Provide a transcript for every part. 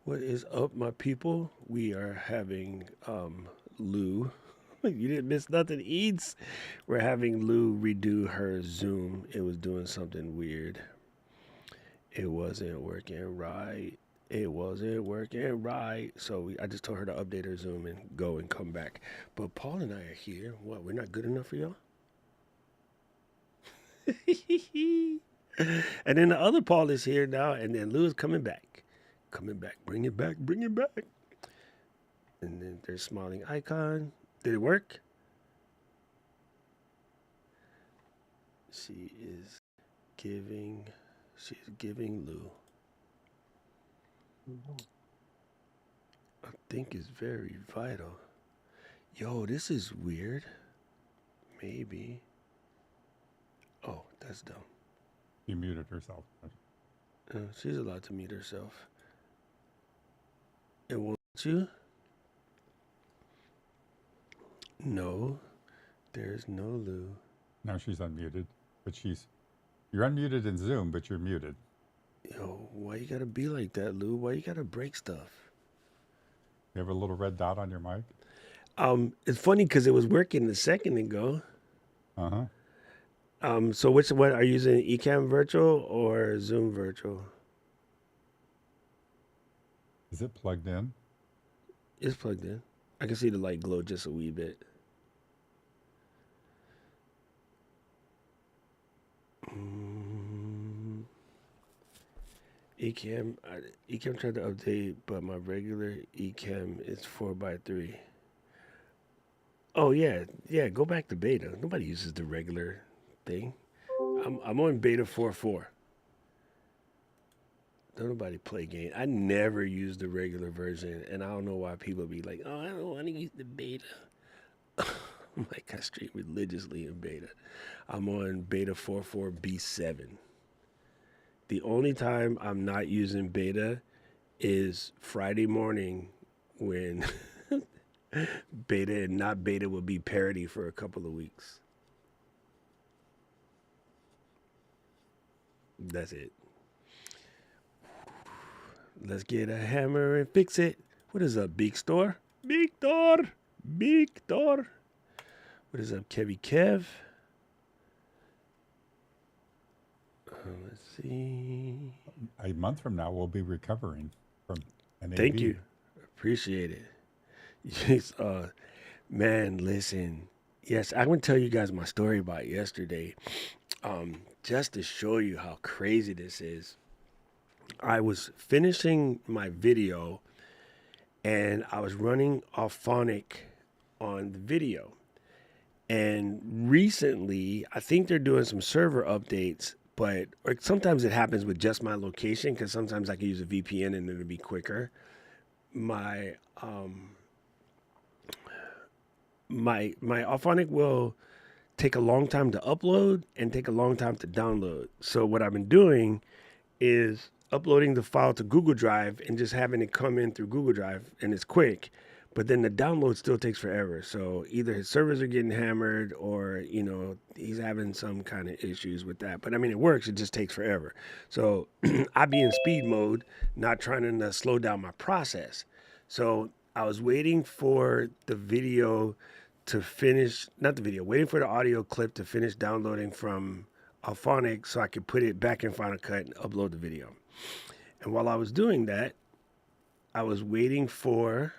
What is up, my people? We are having Lou. You didn't miss nothing, Eats. We're having Lou redo her Zoom. It was doing something weird. It wasn't working right. It wasn't working right. I just told her to update her Zoom and go and come back. But Paul and I are here. What? We're not good enough for y'all? And then the other Paul is here now, and then Lou is coming back. Coming back. Bring it back. Bring it back. And then there's smiling icon. Did it work? She is giving. She's giving Lou. I think is very vital. Yo, this is weird. Maybe. Oh, that's dumb. She muted herself. She's allowed to mute herself. It won't let you? No, there's no Lou. Now she's unmuted, but you're unmuted in Zoom, but you're muted. Yo, why you gotta be like that, Lou? Why you gotta break stuff? You have a little red dot on your mic? It's funny because it was working a second ago. So which one are you using? Ecamm Virtual or Zoom Virtual? Is it plugged in? It's plugged in. I can see the light glow just a wee bit. Ecamm tried to update, but my regular Ecamm is 4x3. Oh yeah, go back to beta. Nobody uses the regular thing. I'm on beta 4.4. Don't nobody play game. I never use the regular version, and I don't know why people be like, "Oh, I don't want to use the beta." I'm like, I stream religiously in beta. I'm on beta 4.4 B7. The only time I'm not using beta is Friday morning when beta and not beta will be parity for a couple of weeks. That's it. Let's get a hammer and fix it. What is up, Big Store? Big Door. Big Door. What is up, Kevy Kev? Let's see. A month from now, we'll be recovering from an Thank you. Appreciate it. Yes, man, listen. Yes, I'm going to tell you guys my story about yesterday. Just to show you how crazy this is. I was finishing my video and I was running Alphonic on the video. And recently, I think they're doing some server updates, but or sometimes it happens with just my location because sometimes I can use a VPN and it'll be quicker. My my Alphonic will take a long time to upload and take a long time to download. So what I've been doing is uploading the file to Google Drive and just having it come in through Google Drive, and it's quick. But then the download still takes forever. So either his servers are getting hammered or, he's having some kind of issues with that. But I mean, it works. It just takes forever. So I be in speed mode, not trying to slow down my process. So I was waiting for the video to finish, not the video, waiting for the audio clip to finish downloading from Alphonic so I could put it back in Final Cut and upload the video. And while I was doing that, I was waiting for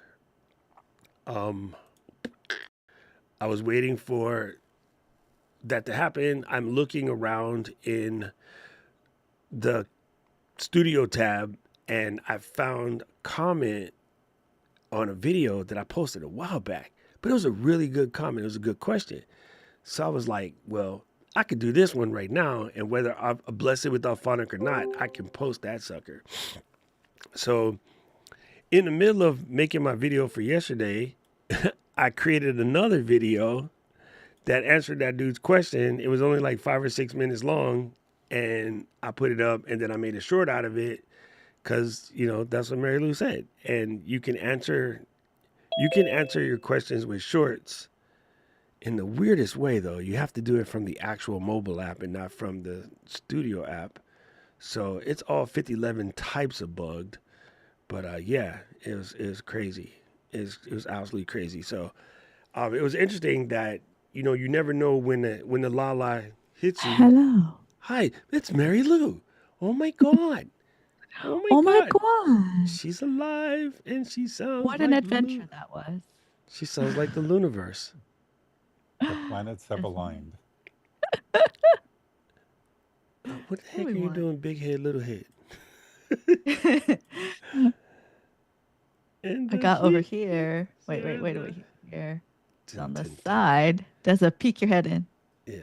that to happen. I'm looking around in the studio tab and I found a comment on a video that I posted a while back. But it was a really good comment. It was a good question. So I was like, well, I could do this one right now, and whether I'm blessed with Alphonic or not, I can post that sucker. So in the middle of making my video for yesterday, I created another video that answered that dude's question. It was only like 5 or 6 minutes long, and I put it up, and then I made a short out of it because, that's what Mary Lou said. And you can answer your questions with shorts. In the weirdest way, though, you have to do it from the actual mobile app and not from the studio app. So it's all 5011 types of bugged. But yeah, it was crazy. It was absolutely crazy. So it was interesting that you never know when the la la hits you. Hello. Hi, it's Mary Lou. Oh my god. Oh my Oh my god. God. She's alive and she sounds What an like Lou. adventure that was. She sounds like the Luniverse. The planets have That's amazing. aligned. What the What do heck we are you want? doing, big head, little head? And I the got over feet. here. Wait, Yeah, wait, over here. It's dun, on the dun, dun. side. Does a peek your head in. Yeah.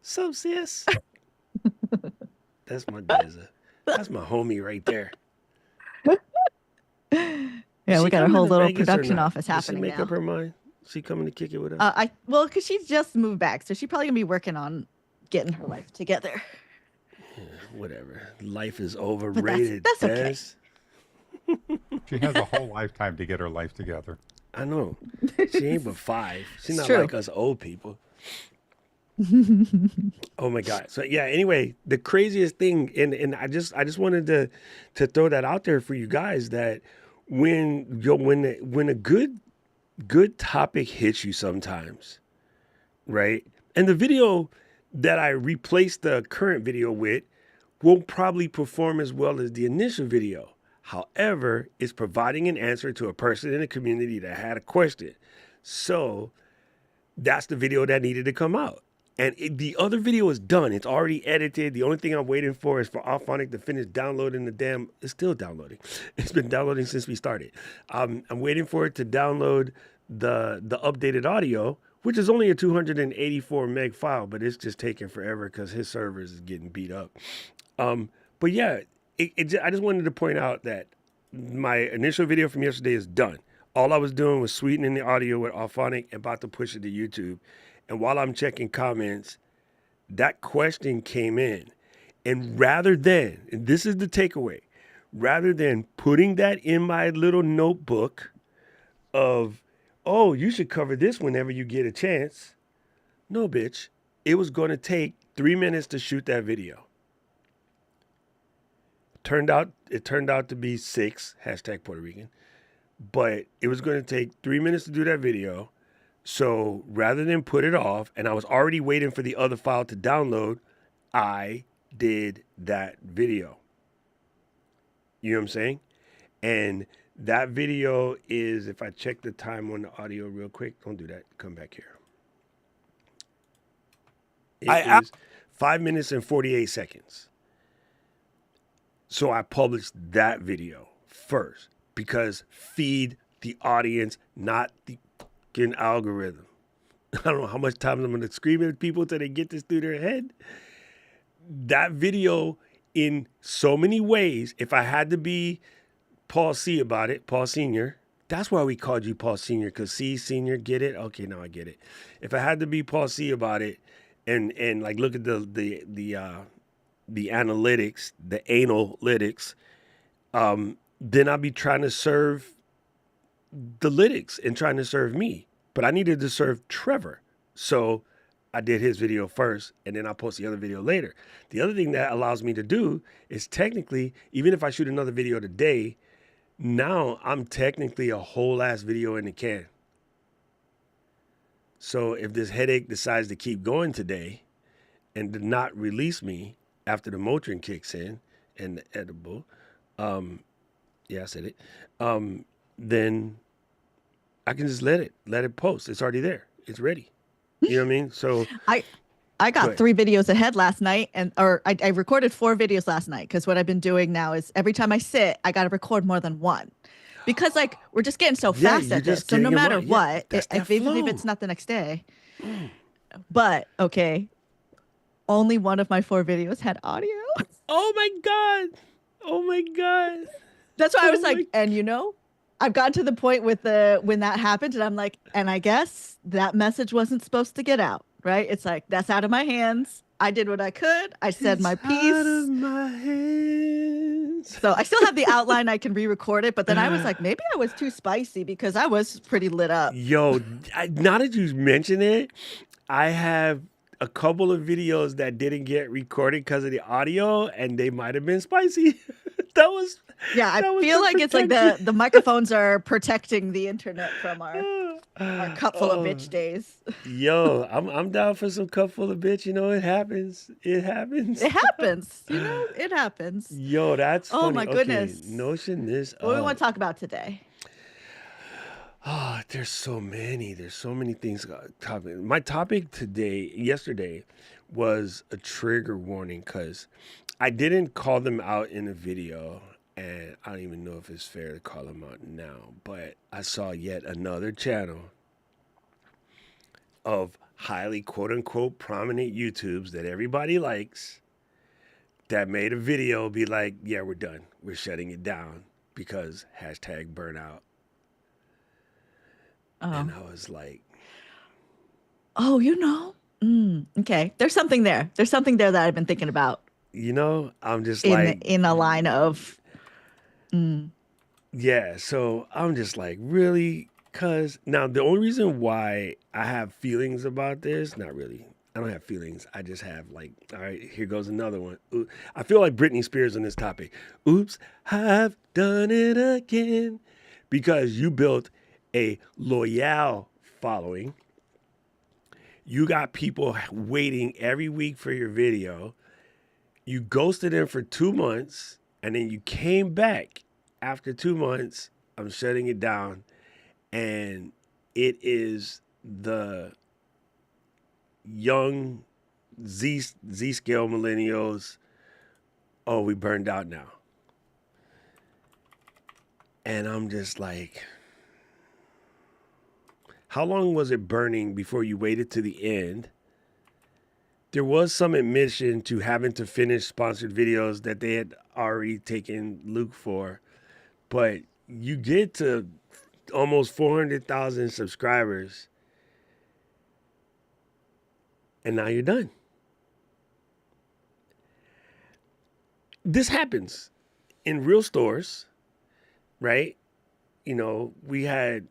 So sis, that's my Deza. That's my homie right there. Is Yeah, we she got a coming whole to little Vegas or production not? office Did she happening make up now. her mind? She coming to kick it with us? Because she's just moved back, so she's probably gonna be working on getting her life together. Whatever. Life is But that's overrated, that's Des. okay. She has a whole lifetime to get her life together. I know. She ain't but five. She's It's not true. like us old people. Oh my god. So yeah, anyway, the craziest thing and I just wanted to throw that out there for you guys that when a good topic hits you sometimes, right? And the video that I replaced the current video with won't probably perform as well as the initial video. However, it's providing an answer to a person in the community that had a question. So that's the video that needed to come out. And the other video is done. It's already edited. The only thing I'm waiting for is for Alphonic to finish downloading the damn. It's still downloading. It's been downloading since we started. I'm waiting for it to download the updated audio, which is only a 284 meg file, but it's just taking forever because his servers is getting beat up. But yeah, I just wanted to point out that my initial video from yesterday is done. All I was doing was sweetening the audio with Alphonic and about to push it to YouTube. And while I'm checking comments, that question came in. And and this is the takeaway, rather than putting that in my little notebook of, oh, you should cover this whenever you get a chance. No, bitch. It was going to take 3 minutes to shoot that video. It turned out to be six, hashtag Puerto Rican. But it was going to take 3 minutes to do that video. So rather than put it off, and I was already waiting for the other file to download, I did that video. You know what I'm saying? And that video is, if I check the time on the audio real quick, don't do that. Come back here. It is 5 minutes and 48 seconds. So I published that video first because feed the audience, not the fucking algorithm. I don't know how much time I'm going to scream at people till they get this through their head. That video, in so many ways, if I had to be Paul C about it, Paul Sr., that's why we called you Paul Sr., because C, Senior, get it? Okay, now I get it. If I had to be Paul C about it and like look at the analytics, the analytics, then I'd be trying to serve the lytics and trying to serve me. But I needed to serve Trevor. So I did his video first and then I'll post the other video later. The other thing that allows me to do is technically, even if I shoot another video today, now I'm technically a whole ass video in the can. So if this headache decides to keep going today and to not release me after the Motrin kicks in and the edible, yeah, I said it, then I can just let it post. It's already there. It's ready. You know what I mean? So I got 3 videos ahead last night, I recorded 4 videos last night because what I've been doing now is every time I sit, I got to record more than one. Because like we're just getting so fast at this. So no matter what, even if it's not the next day. But okay, only one of my 4 videos had audio. Oh my God. Oh my God. That's why I was like, and I've gotten to the point with when that happened, and I'm like, and I guess that message wasn't supposed to get out, right? It's like, that's out of my hands. I did what I could. I said my piece. Out of my hands. So I still have the outline. I can re-record it, but then I was like, maybe I was too spicy because I was pretty lit up. Yo, now that you mention it, I have a couple of videos that didn't get recorded because of the audio, and they might have been spicy. that was Yeah, I that was feel the like it's like protection. the microphones are protecting the internet from our cup full of Oh, bitch days. yo, I'm down for some cup full of bitch. You know, it happens. It happens. It happens, it happens. Yo, that's Oh funny. my Okay, goodness. notion this What do we up. want to talk about today? Oh, there's so many. There's so many things. My topic yesterday, was a trigger warning because I didn't call them out in a video, and I don't even know if it's fair to call them out now. But I saw yet another channel of highly quote unquote prominent YouTubes that everybody likes that made a video be like, yeah, we're done. We're shutting it down because hashtag burnout. And Oh, I was like, oh, okay. There's something there. There's something there that I've been thinking about I'm just in like, in a line of. Mm, yeah. So I'm just like, really? Because now the only reason why I have feelings about this, not really. I don't have feelings. I just have like, all right, here goes another one. I feel like Britney Spears on this topic. Oops, I've done it again. Because you built a loyal following. You got people waiting every week for your video. You ghosted them for 2 months, and then you came back after 2 months. I'm shutting it down, and it is the young Z scale millennials. Oh, we burned out now, and I'm just like, how long was it burning before you waited to the end? There was some admission to having to finish sponsored videos that they had already taken Luke for, but you get to almost 400,000 subscribers, and now you're done. This happens in real stores, right? We had,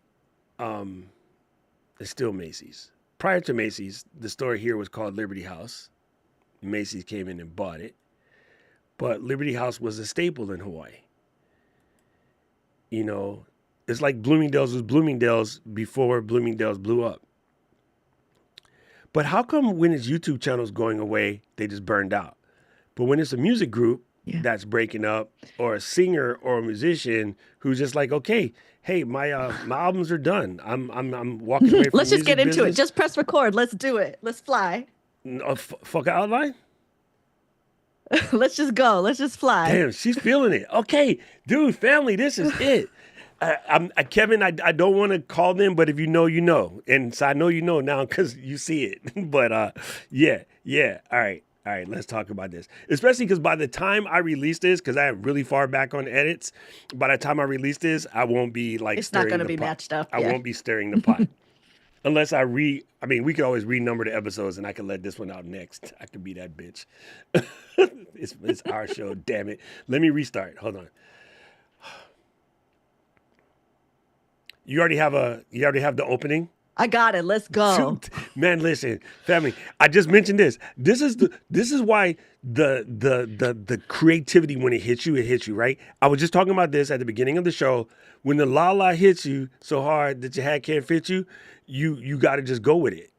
it's still Macy's. Prior to Macy's, the store here was called Liberty House. Macy's came in and bought it. But Liberty House was a staple in Hawaii. It's like Bloomingdale's was Bloomingdale's before Bloomingdale's blew up. But how come when it's YouTube channels going away, they just burned out? But when it's a music group that's breaking up, or a singer or a musician who's just like, okay, hey, my albums are done. I'm walking away from let's the just get music into it. business. Just press record. Let's do it. Let's fly. Fuck outline. Let's just go. Let's just fly. Damn, she's feeling it. Okay, dude, family, this is it. Kevin, I don't want to call them, but if you know, you know. And so I know you know now because you see it. But yeah. All right, let's talk about this. Especially because by the time I release this, because I am really far back on edits, by the time I release this, I won't be like It's not going to be pot. matched up. I won't be stirring the pot. Unless we could always renumber the episodes and I could let this one out next. I could be that bitch. It's our show, damn it. Let me restart. Hold on. You already have the opening? I got it. Let's go. Man, listen, family. I just mentioned this. This is why the creativity, when it hits you, right? I was just talking about this at the beginning of the show. When the la hits you so hard that your hat can't fit you, you got to just go with it.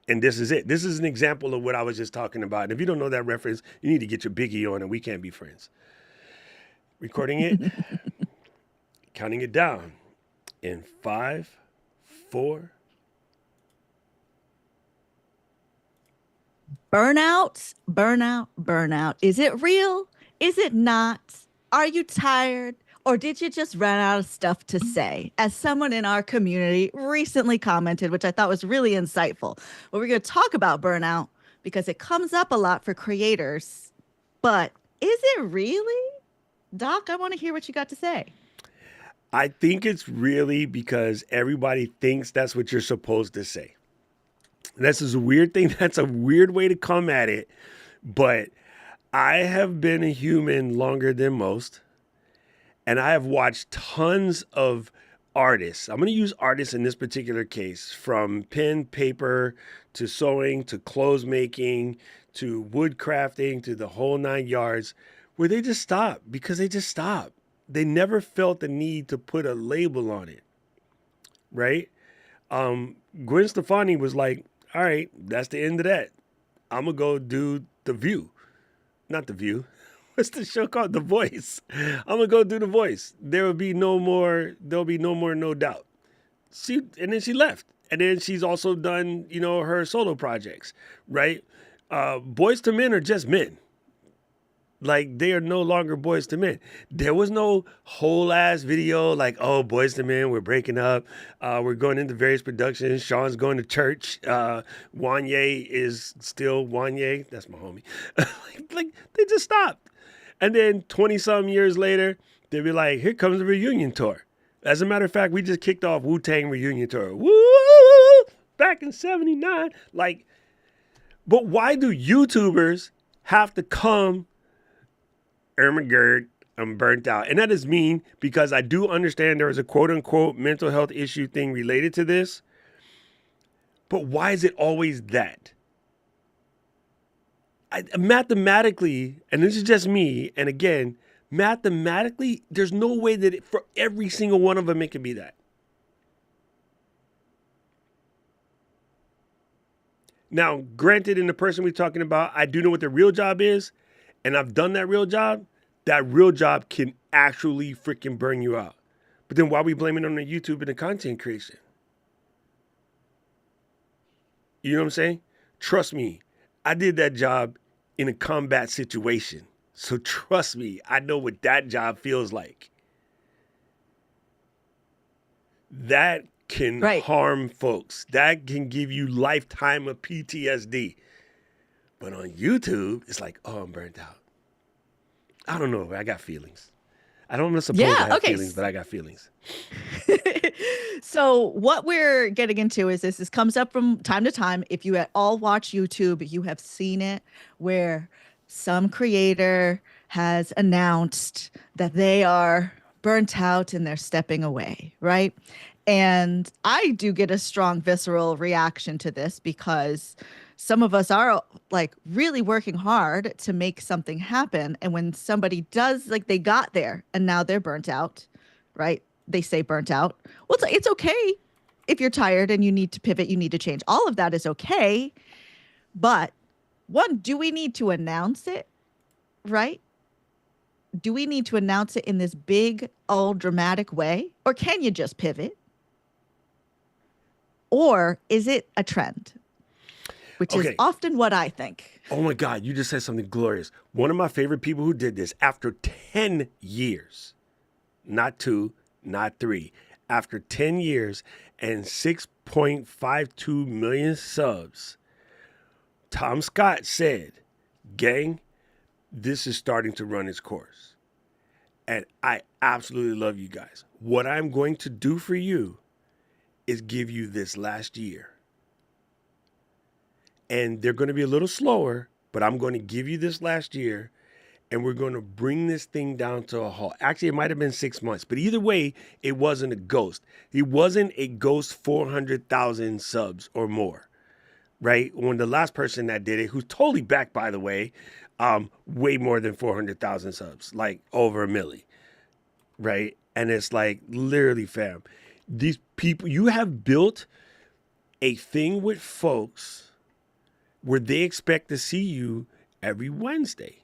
And this is it. This is an example of what I was just talking about. And if you don't know that reference, you need to get your Biggie on, and we can't be friends. Recording it, counting it down in 5, 4. Burnout. Is it real? Is it not? Are you tired? Or did you just run out of stuff to say? As someone in our community recently commented, which I thought was really insightful. Well, we're going to talk about burnout because it comes up a lot for creators. But is it really? Doc, I want to hear what you got to say. I think it's really because everybody thinks that's what you're supposed to say. This is a weird thing. That's a weird way to come at it. But I have been a human longer than most. And I have watched tons of artists. I'm going to use artists in this particular case, from pen, paper, to sewing, to clothes making, to wood crafting, to the whole 9 yards, where they just stop because they just stop. They never felt the need to put a label on it, right? Gwen Stefani was like, all right, that's the end of that. I'm going to go do The View. Not The View. What's the show called? The Voice. I'm going to go do The Voice. There'll be no more, No Doubt. And then she left. And then she's also done, her solo projects, right? Boys to Men are just men. Like, they are no longer Boys to Men. There was no whole ass video like, oh, Boys to Men, we're breaking up. We're going into various productions. Sean's going to church. Wanye is still Wanye. That's my homie. like, they just stopped. And then 20-some years later, they'll be like, here comes the reunion tour. As a matter of fact, we just kicked off Wu-Tang reunion tour. Woo! Back in 79. Like, but why do YouTubers have to come, Ermagerd, I'm burnt out? And that is mean, because I do understand there is a quote-unquote mental health issue thing related to this. But why is it always that? Mathematically, and this is just me, and again, mathematically, there's no way that for every single one of them, it can be that. Now, granted, in the person we're talking about, I do know what their real job is, and I've done that real job. That real job can actually freaking burn you out. But then why are we blaming it on the YouTube and the content creation? You know what I'm saying? Trust me, I did that job in a combat situation. So trust me, I know what that job feels like. That can harm folks. That can give you lifetime of PTSD. But on YouTube, it's like, oh, I'm burnt out. I don't know. I got feelings. I don't suppose I have feelings, but I got feelings. So what we're getting into is this comes up from time to time. If you at all watch YouTube, you have seen it where some creator has announced that they are burnt out and they're stepping away, right? And I do get a strong visceral reaction to this because some of us are like really working hard to make something happen. And when somebody does, like they got there and now they're burnt out, right? They say burnt out. Well, it's okay if you're tired and you need to pivot, you need to change. All of that is okay. But one, do we need to announce it, right? Do we need to announce it in this big, old, dramatic way? Or can you just pivot? Or is it a trend? Which is often what I think. Oh my God, you just said something glorious. One of my favorite people who did this after 10 years, not 2, not 3, after 10 years and 6.52 million subs, Tom Scott said, gang, this is starting to run its course. And I absolutely love you guys. What I'm going to do for you is give you this last year. And they're going to be a little slower, but I'm going to give you this last year, and we're going to bring this thing down to a halt. Actually, it might have been 6 months, but either way, it wasn't a ghost. He wasn't a ghost 400,000 subs or more, right? When the last person that did it, who's totally back, by the way, way more than 400,000 subs, like over 1 million, right? And it's like, literally, fam, these people, you have built a thing with folks where they expect to see you every Wednesday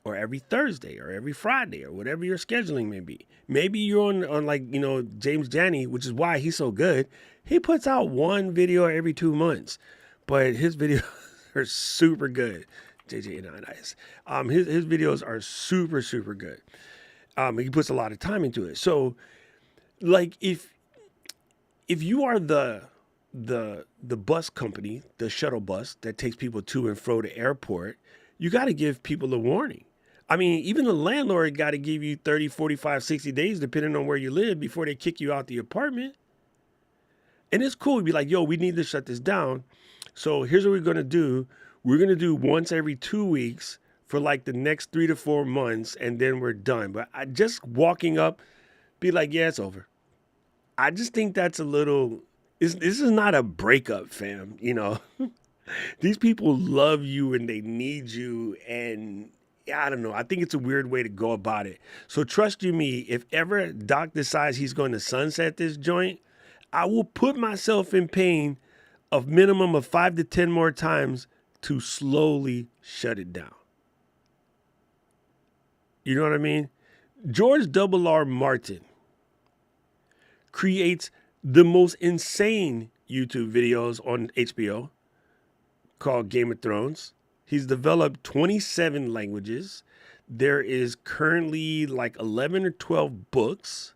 or every Thursday or every Friday or whatever your scheduling may be. Maybe you're on like, James Janney, which is why he's so good. He puts out one video every 2 months, but his videos are super good. JJ and I, his videos are super, super good. He puts a lot of time into it. So like if you are the bus company, the shuttle bus that takes people to and fro the airport, you got to give people a warning. I mean, even the landlord got to give you 30, 45, 60 days, depending on where you live, before they kick you out the apartment. And it's cool to be like, yo, we need to shut this down. So here's what we're going to do. We're going to do once every 2 weeks for like the next 3 to 4 months, and then we're done. But just walking up, be like, yeah, it's over. I just think that's a little. This is not a breakup, fam. You know, these people love you and they need you, and yeah, I don't know. I think it's a weird way to go about it. So trust you me, if ever Doc decides he's going to sunset this joint, I will put myself in pain of minimum of 5 to 10 more times to slowly shut it down. You know what I mean? George R. Martin creates the most insane YouTube videos on HBO called Game of Thrones. He's developed 27 languages. There is currently like 11 or 12 books.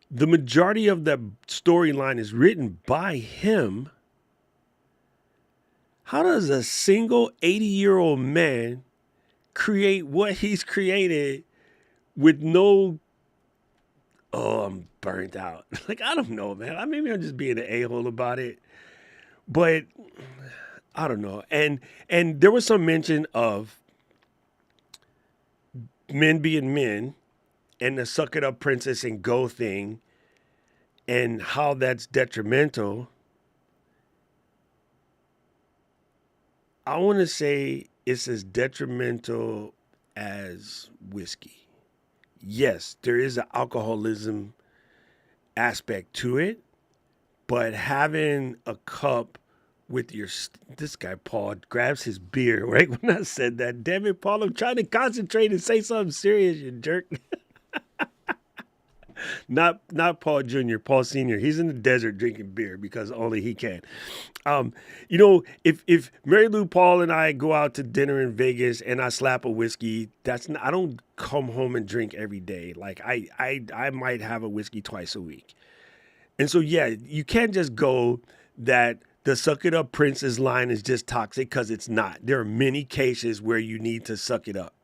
The majority of the storyline is written by him. How does a single 80-year-old man create what he's created with no... Oh, I'm burnt out. Like, I don't know, man. Maybe I'm just being an a-hole about it. But I don't know. And there was some mention of men being men and the suck it up princess and go thing and how that's detrimental. I want to say it's as detrimental as whiskey. Yes, there is an alcoholism aspect to it, but having a cup with this guy, Paul, grabs his beer, right? When I said that, damn it, Paul, I'm trying to concentrate and say something serious, you jerk. Not Paul Jr., Paul Sr. He's in the desert drinking beer because only he can. You know, if Mary Lou, Paul, and I go out to dinner in Vegas and I slap a whiskey, I don't come home and drink every day. Like I might have a whiskey twice a week. And so, yeah, you can't just go that the suck it up princess line is just toxic, because it's not. There are many cases where you need to suck it up.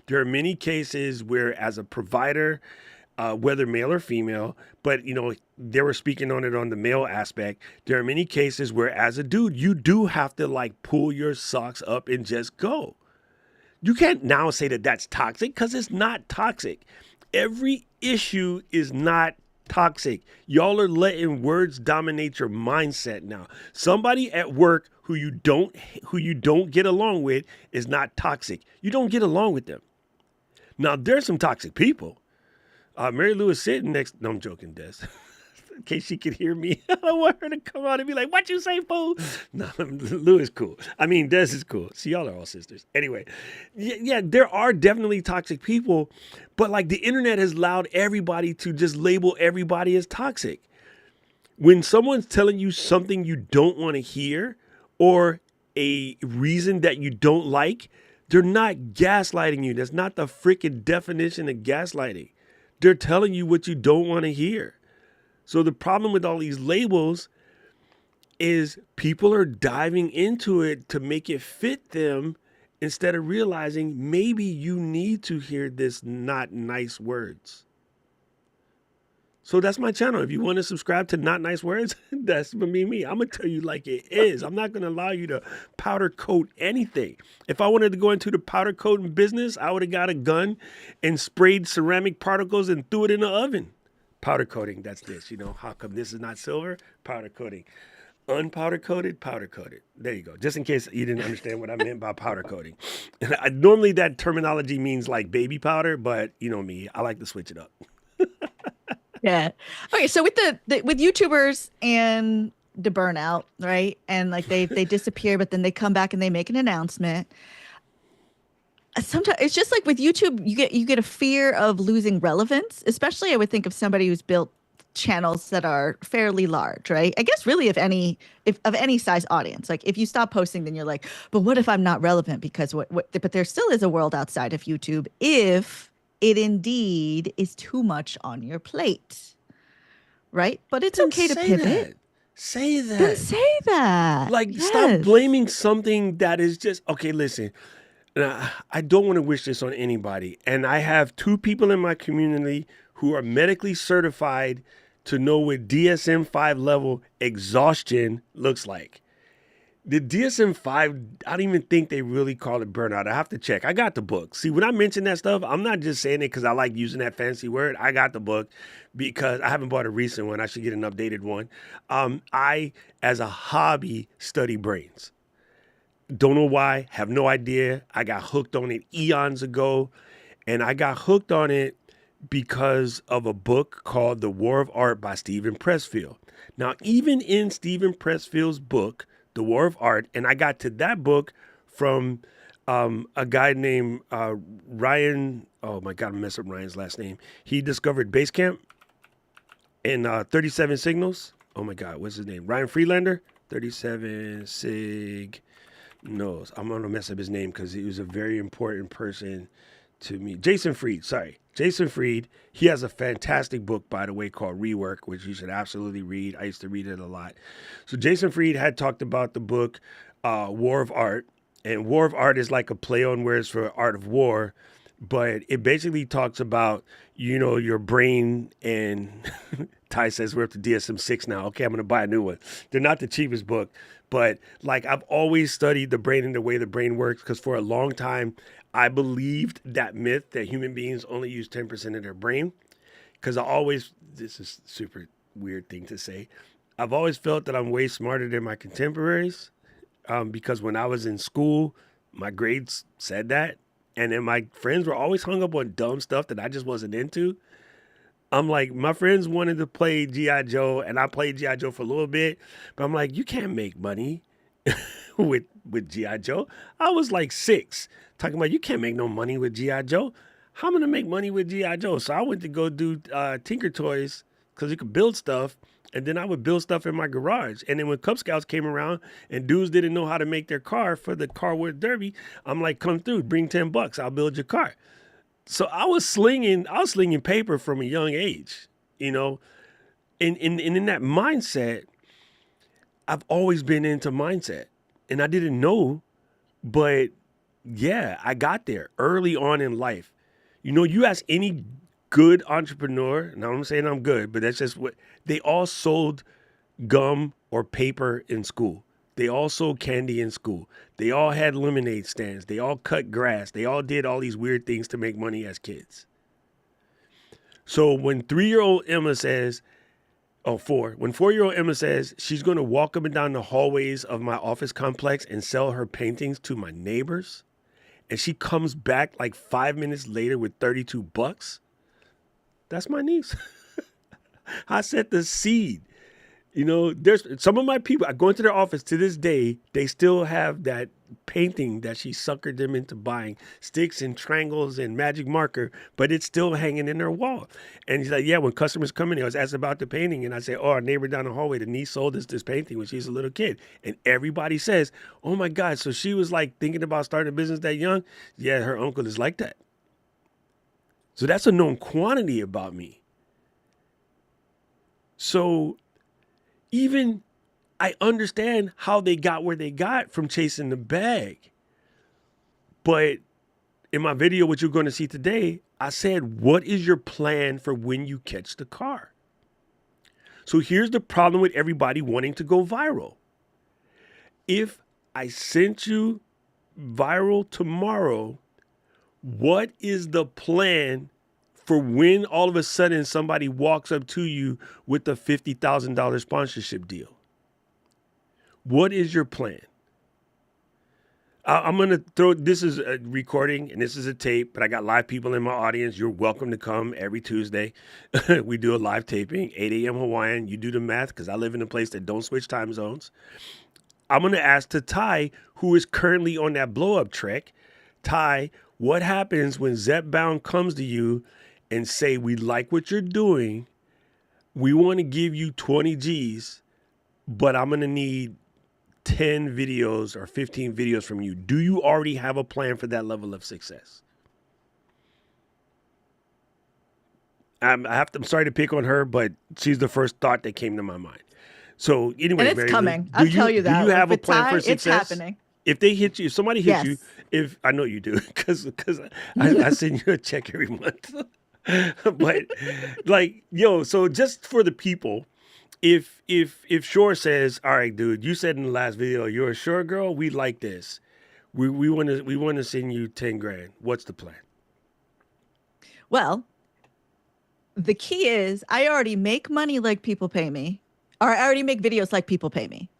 There are many cases where, as a provider, whether male or female, but, you know, they were speaking on it on the male aspect. There are many cases where, as a dude, you do have to like pull your socks up and just go. You can't now say that that's toxic, because it's not toxic. Every issue is not toxic. Y'all are letting words dominate your mindset now. Somebody at work who you don't get along with is not toxic. You don't get along with them. Now, there's some toxic people. Mary Lou is sitting next. No, I'm joking, Des. In case she could hear me, I don't want her to come out and be like, "What you say, fool?" No, Lou is cool. I mean, Des is cool. See, y'all are all sisters. Anyway, yeah, there are definitely toxic people, but like the internet has allowed everybody to just label everybody as toxic. When someone's telling you something you don't want to hear or a reason that you don't like, they're not gaslighting you. That's not the freaking definition of gaslighting. They're telling you what you don't want to hear. So the problem with all these labels is people are diving into it to make it fit them instead of realizing maybe you need to hear this not nice words. So that's my channel. If you want to subscribe to Not Nice Words, that's me. I'm going to tell you like it is. I'm not going to allow you to powder coat anything. If I wanted to go into the powder coating business, I would have got a gun and sprayed ceramic particles and threw it in the oven. Powder coating, that's this. You know, how come this is not silver? Powder coating. Unpowder coated, powder coated. There you go. Just in case you didn't understand what I meant by powder coating. Normally that terminology means like baby powder, but you know me, I like to switch it up. Yeah. Okay. So with with YouTubers and the burnout, right? And like they disappear, but then they come back and they make an announcement. Sometimes it's just like with YouTube, you get a fear of losing relevance, especially I would think of somebody who's built channels that are fairly large, right? I guess really of any size audience. Like if you stop posting, then you're like, but what if I'm not relevant? Because but there still is a world outside of YouTube if it indeed is too much on your plate, right? But it's okay to pivot. Say that. Then say that. Like, yes. Stop blaming something that is just, okay, listen, I don't want to wish this on anybody. And I have 2 people in my community who are medically certified to know what DSM-5 level exhaustion looks like. The DSM-5, I don't even think they really call it burnout. I have to check. I got the book. See, when I mention that stuff, I'm not just saying it because I like using that fancy word. I got the book because I haven't bought a recent one. I should get an updated one. I, as a hobby, study brains. Don't know why. Have no idea. I got hooked on it eons ago. And I got hooked on it because of a book called The War of Art by Stephen Pressfield. Now, even in Stephen Pressfield's book, The War of Art, and I got to that book from a guy named Ryan. Oh my God, I messed up Ryan's last name. He discovered Basecamp and 37 Signals. Oh my God, what's his name? Ryan Freelander, 37 Sig. No, I'm going to mess up his name because he was a very important person to me. Jason Fried, sorry. Jason Fried. He has a fantastic book, by the way, called Rework, which you should absolutely read. I used to read it a lot. So Jason Fried had talked about the book War of Art. And War of Art is like a play on words for Art of War. But it basically talks about, your brain and Ty says we're up to DSM-6 now. Okay, I'm going to buy a new one. They're not the cheapest book. But like I've always studied the brain and the way the brain works because for a long time, I believed that myth that human beings only use 10% of their brain. Because this is a super weird thing to say. I've always felt that I'm way smarter than my contemporaries because when I was in school, my grades said that. And then my friends were always hung up on dumb stuff that I just wasn't into. I'm like, my friends wanted to play G.I. Joe, and I played G.I. Joe for a little bit. But I'm like, you can't make money with G.I. Joe. I was like 6, talking about you can't make no money with G.I. Joe. How am I going to make money with G.I. Joe? So I went to go do Tinker Toys because you could build stuff. And then I would build stuff in my garage. And then when Cub Scouts came around and dudes didn't know how to make their car for the Car Wood Derby, I'm like, come through, bring $10, I'll build your car. So I was slinging paper from a young age, and in that mindset, I've always been into mindset, and I didn't know, but yeah, I got there early on in life. You ask any good entrepreneur, now I'm saying I'm good, but that's just what they all sold gum or paper in school. They all sold candy in school. They all had lemonade stands. They all cut grass. They all did all these weird things to make money as kids. So when 3-year-old Emma says, when 4-year-old Emma says she's going to walk up and down the hallways of my office complex and sell her paintings to my neighbors, and she comes back like 5 minutes later with $32, that's my niece. I set the seed. There's some of my people, I go into their office to this day, they still have that painting that she suckered them into buying, sticks and triangles and magic marker, but it's still hanging in their wall. And he's like, yeah, when customers come in, I was asked about the painting. And I say, our neighbor down the hallway, the niece sold us this painting when she's a little kid. And everybody says, oh my God, so she was like thinking about starting a business that young? Yeah, her uncle is like that. So that's a known quantity about me. So even I understand how they got where they got from chasing the bag. But in my video, what you're going to see today, I said, what is your plan for when you catch the car? So here's the problem with everybody wanting to go viral. If I sent you viral tomorrow, what is the plan for when all of a sudden somebody walks up to you with a $50,000 sponsorship deal? What is your plan? I'm going to this is a recording and this is a tape, but I got live people in my audience. You're welcome to come every Tuesday. We do a live taping, 8 a.m. Hawaiian. You do the math because I live in a place that don't switch time zones. I'm going to ask to Ty, who is currently on that blow up trek. Ty, what happens when Zepbound comes to you and say, we like what you're doing. We want to give you 20 G's, but I'm going to need 10 videos or 15 videos from you. Do you already have a plan for that level of success? I'm sorry to pick on her, but she's the first thought that came to my mind. So anyway, and it's Mary coming. Lou, I'll tell you that. Do you have a plan for It's success? happening. If they hit you, if somebody hits Yes. you, I know you do, because I send you a check every month. But like, so just for the people, if Shore says, "All right, dude, you said in the last video you're a Shore girl. We like this. We want to send you 10 grand. What's the plan?" Well, the key is I already make money like people pay me, or I already make videos like people pay me.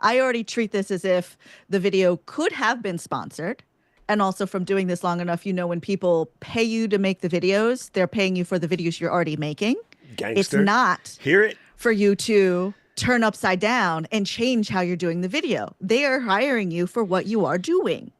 I already treat this as if the video could have been sponsored. And also from doing this long enough, when people pay you to make the videos, they're paying you for the videos you're already making. It's Gangster. not Hear it? for you to turn upside down and change how you're doing the video. They are hiring you for what you are doing.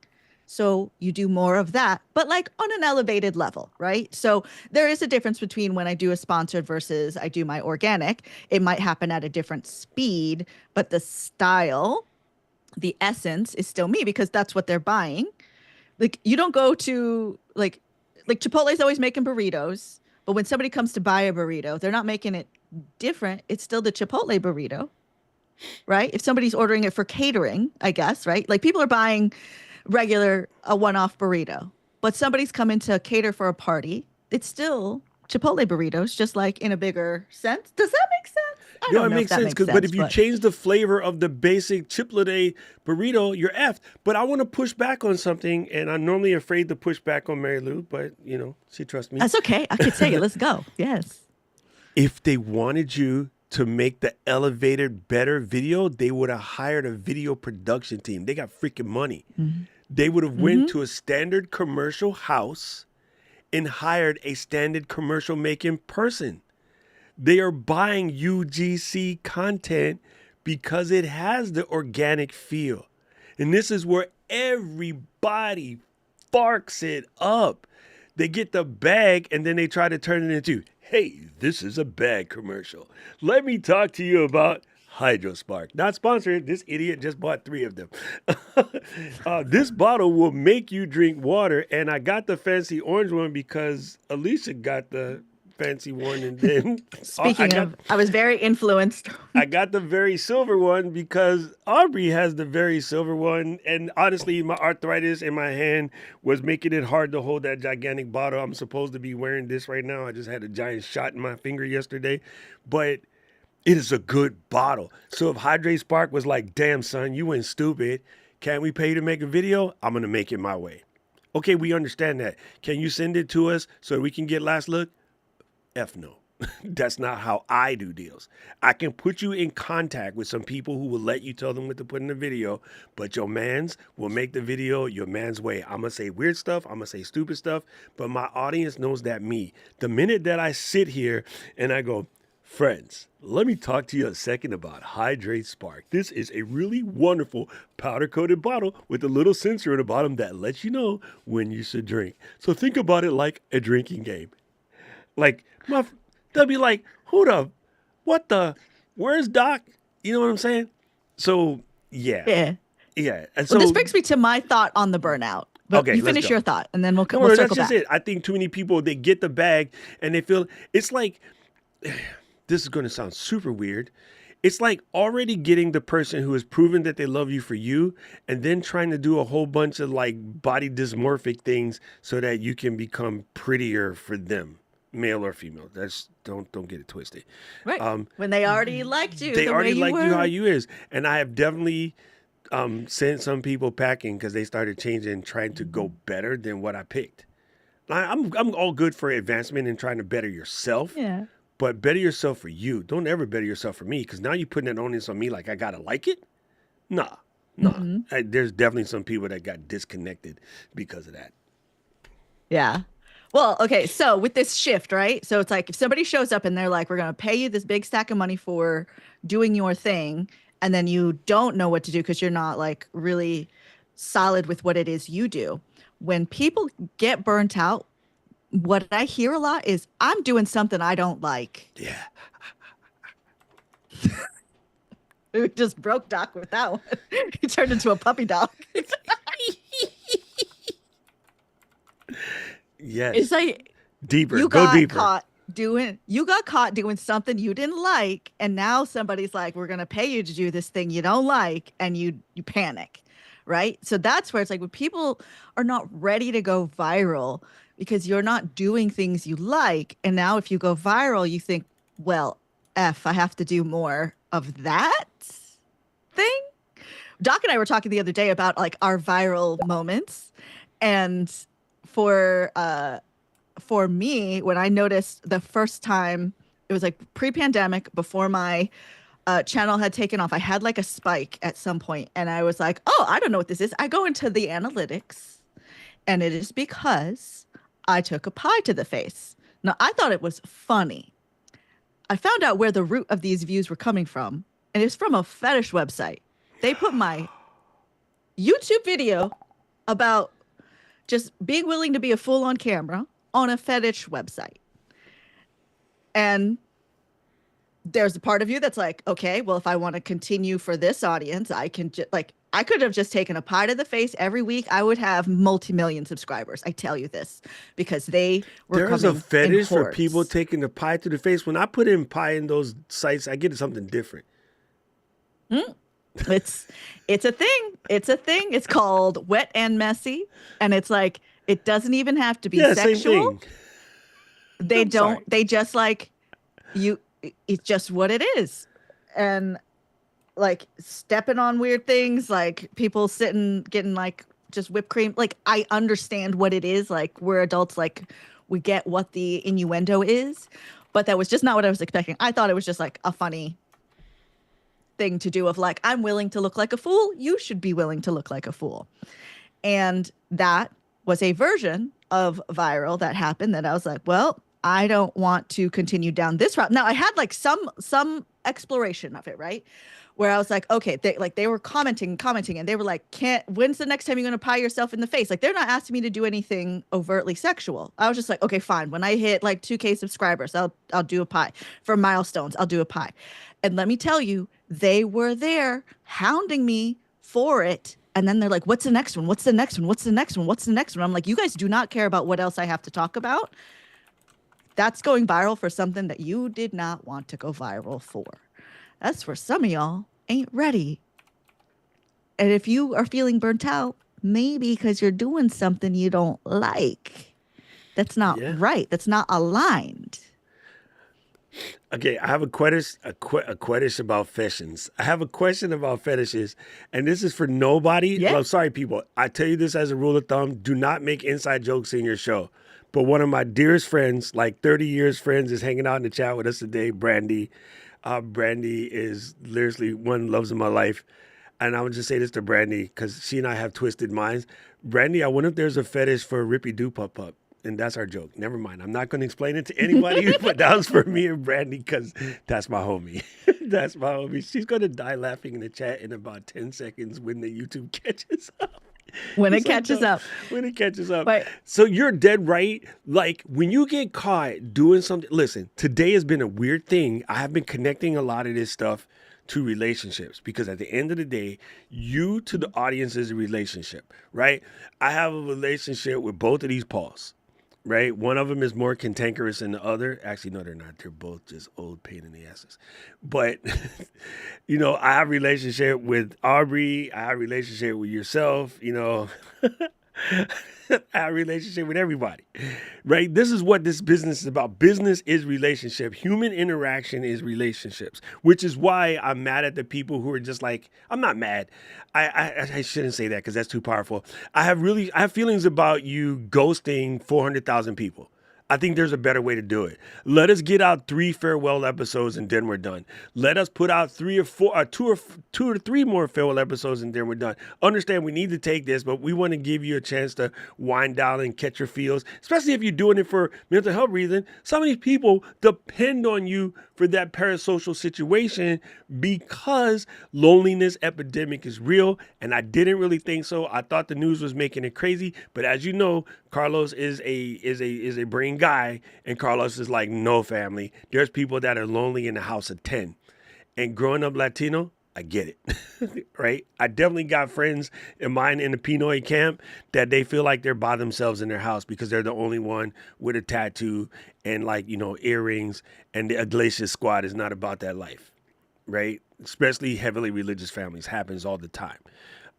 So you do more of that, but like on an elevated level, right? So there is a difference between when I do a sponsored versus I do my organic. It might happen at a different speed, but the style, the essence is still me because that's what they're buying. Like you don't go to like Chipotle's always making burritos, but when somebody comes to buy a burrito, they're not making it different. It's still the Chipotle burrito, right? If somebody's ordering it for catering, I guess, right? Like people are buying a one-off burrito, but somebody's coming to cater for a party. It's still Chipotle burritos, just like in a bigger sense. Does that make sense? I don't It know makes if that sense. But if you change the flavor of the basic Chipotle burrito, you're effed. But I want to push back on something, and I'm normally afraid to push back on Mary Lou, but she trusts me. That's okay. I could say it. Let's go. Yes. If they wanted you to make the elevated, better video, they would have hired a video production team. They got freaking money. Mm-hmm. They would have went to a standard commercial house and hired a standard commercial making person. They are buying UGC content because it has the organic feel. And this is where everybody barks it up. They get the bag and then they try to turn it into, hey, this is a bag commercial. Let me talk to you about HydroSpark. Not sponsored. This idiot just bought 3 of them. This bottle will make you drink water. And I got the fancy orange one because Alicia got the fancy one. And then I was very influenced. I got the very silver one because Aubrey has the very silver one. And honestly, my arthritis in my hand was making it hard to hold that gigantic bottle. I'm supposed to be wearing this right now. I just had a giant shot in my finger yesterday. But it is a good bottle. So if HydroSpark was like, damn, son, you went stupid. Can't we pay you to make a video? I'm going to make it my way. Okay, we understand that. Can you send it to us so we can get last look? F no. That's not how I do deals. I can put you in contact with some people who will let you tell them what to put in the video, but your mans will make the video your man's way. I'm going to say weird stuff. I'm going to say stupid stuff, but my audience knows that me. The minute that I sit here and I go, friends, let me talk to you a second about HydroSpark. This is a really wonderful powder-coated bottle with a little sensor at the bottom that lets you know when you should drink. So think about it like a drinking game. Like, they'll be like, where's Doc? You know what I'm saying? So, yeah. Yeah. And so this brings me to my thought on the burnout. But okay, you finish your thought, and then we'll circle back. That's just it. I think too many people, they get the bag, and they feel, it's like... This is going to sound super weird. It's like already getting the person who has proven that they love you for you and then trying to do a whole bunch of like body dysmorphic things so that you can become prettier for them, male or female. That's don't get it twisted. Right. When they already liked you. They already liked you how you is. And I have definitely sent some people packing because they started changing, trying to go better than what I picked. I'm all good for advancement and trying to better yourself. Yeah. But better yourself for you. Don't ever better yourself for me, because now you're putting that onus on me like I gotta like it. Nah. Mm-hmm. There's definitely some people that got disconnected because of that. Yeah. Well, okay. So with this shift, right? So it's like if somebody shows up and they're like, we're gonna pay you this big stack of money for doing your thing, and then you don't know what to do because you're not like really solid with what it is you do. When people get burnt out, what I hear a lot is, I'm doing something I don't like. Yeah. We just broke Doc with that one. He turned into a puppy dog. Yes. It's like deeper. You Go got deeper. You got caught doing something you didn't like, and now somebody's like, we're gonna pay you to do this thing you don't like, and you panic, right? So that's where it's like when people are not ready to go viral because you're not doing things you like, and now if you go viral, you think, well, I have to do more of that thing. Doc and I were talking the other day about like our viral moments, and for me, when I noticed the first time, it was like pre-pandemic, before my channel had taken off. I had like a spike at some point, and I was like, "Oh, I don't know what this is." I go into the analytics, and it is because I took a pie to the face. Now, I thought it was funny. I found out where the root of these views were coming from, and it's from a fetish website. They put my YouTube video about just being willing to be a fool on camera on a fetish website. And there's a part of you that's like, okay, well, if I want to continue for this audience, I can just like, I could have just taken a pie to the face every week. I would have multi-million subscribers. I tell you this because they were There's coming a fetish in for people hordes. taking the pie to the face. When I put in pie in those sites, I get something different. It's a thing. It's a thing. It's called Wet and Messy, and it's like it doesn't even have to be Yeah, sexual. same thing. They I'm don't. sorry. They just like you. It's just what it is, and like stepping on weird things, like people sitting getting like just whipped cream. Like I understand what it is. Like we're adults. Like we get what the innuendo is, but that was just not what I was expecting. I thought it was just like a funny thing to do of like, I'm willing to look like a fool. You should be willing to look like a fool. And that was a version of viral that happened that I was like, well, I don't want to continue down this route. Now I had like some exploration of it, right? Where I was like, okay, they were commenting, and they were like, when's the next time you're gonna pie yourself in the face? Like they're not asking me to do anything overtly sexual. I was just like, okay, fine. When I hit like 2K subscribers, I'll do a pie. For milestones, I'll do a pie. And let me tell you, they were there hounding me for it. And then they're like, what's the next one? What's the next one? What's the next one? What's the next one? I'm like, you guys do not care about what else I have to talk about. That's going viral for something that you did not want to go viral for. That's for some of y'all ain't ready. And if you are feeling burnt out, maybe because you're doing something you don't like. That's not right. That's not aligned. Okay, I have a question about fetishes. I have a question about fetishes, and this is for nobody. Yeah. Well, sorry, people. I tell you this as a rule of thumb: do not make inside jokes in your show. But one of my dearest friends, like 30 years friends, is hanging out in the chat with us today. Brandy. Brandy is literally one loves of my life. And I would just say this to Brandy because she and I have twisted minds. Brandy, I wonder if there's a fetish for Rippy Doo Pup Pup. And that's our joke. Never mind. I'm not going to explain it to anybody, but that was for me and Brandy because that's my homie. That's my homie. She's going to die laughing in the chat in about 10 seconds when the YouTube catches up. When it catches up. When it catches up. Right. So you're dead right. Like when you get caught doing something, listen, today has been a weird thing. I have been connecting a lot of this stuff to relationships because at the end of the day, you to the audience is a relationship, right? I have a relationship with both of these Pauls. Right? One of them is more cantankerous than the other. Actually, no, they're not. They're both just old pain in the asses. But, you know, I have a relationship with Aubrey. I have a relationship with yourself, you know. I have a relationship with everybody, right? This is what this business is about. Business is relationship. Human interaction is relationships, which is why I'm mad at the people who are just like, I'm not mad. I shouldn't say that because that's too powerful. I have feelings about you ghosting 400,000 people. I think there's a better way to do it. Let us get out 3 farewell episodes and then we're done. Let us put out 2 or 3 more farewell episodes and then we're done. Understand we need to take this, but we want to give you a chance to wind down and catch your feels, especially if you're doing it for mental health reasons. Some of these people depend on you for that parasocial situation because loneliness epidemic is real. And I didn't really think so. I thought the news was making it crazy. But as you know, Carlos is a brain guy. And Carlos is like, no, family. There's people that are lonely in a house of 10. And growing up Latino, I get it, right? I definitely got friends of mine in the Pinoy camp that they feel like they're by themselves in their house because they're the only one with a tattoo and like, you know, earrings, and the Iglesias squad is not about that life, right? Especially heavily religious families, happens all the time.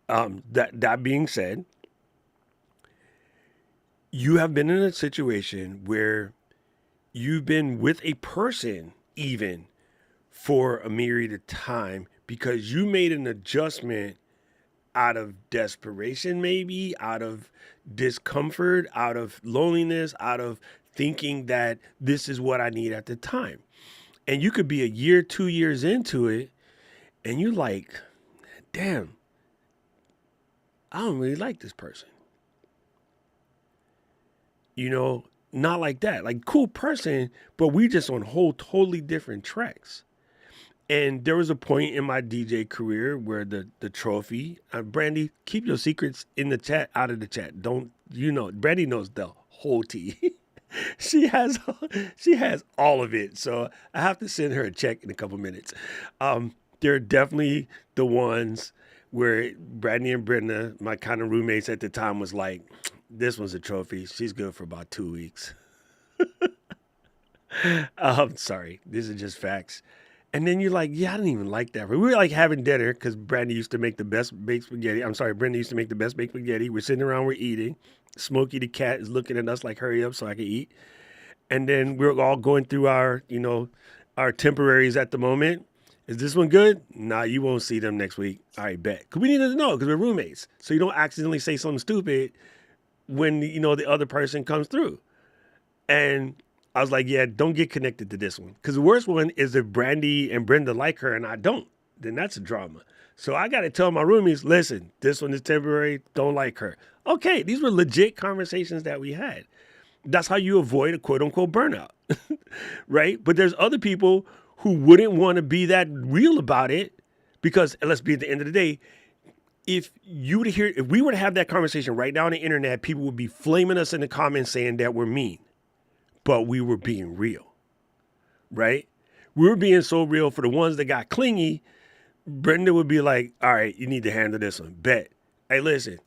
That being said, you have been in a situation where you've been with a person even for a myriad of time because you made an adjustment out of desperation, maybe out of discomfort, out of loneliness, out of thinking that this is what I need at the time. And you could be a year, 2 years into it, and you're like, damn, I don't really like this person. You know, not like that. Like, cool person, but we just on whole totally different tracks. And there was a point in my DJ career where the trophy, Brandy, keep your secrets in the chat, out of the chat. Don't, Brandy knows the whole tea. she has all of it. So I have to send her a check in a couple minutes. They're definitely the ones where Brandy and Brenda, my kind of roommates at the time, was like, this one's a trophy. She's good for about 2 weeks. Sorry. These are just facts. And then you're like, yeah, I didn't even like that. We were like having dinner because Brandy used to make the best baked spaghetti. Brenda used to make the best baked spaghetti. We're sitting around, we're eating. Smokey the cat is looking at us like, hurry up so I can eat. And then we're all going through our temporaries at the moment. Is this one good? Nah, you won't see them next week. All right, bet. Because we needed to know because we're roommates. So you don't accidentally say something stupid when, the other person comes through. And I was like, yeah, don't get connected to this one. Because the worst one is if Brandy and Brenda like her and I don't. Then that's a drama. So I got to tell my roomies, listen, this one is temporary. Don't like her. Okay, these were legit conversations that we had. That's how you avoid a quote unquote burnout, right? But there's other people who wouldn't want to be that real about it because let's be at the end of the day, if we were to have that conversation right now on the internet, people would be flaming us in the comments saying that we're mean. But we were being real, right? We were being so real for the ones that got clingy. Brenda would be like, all right, you need to handle this one. Bet. Hey, listen,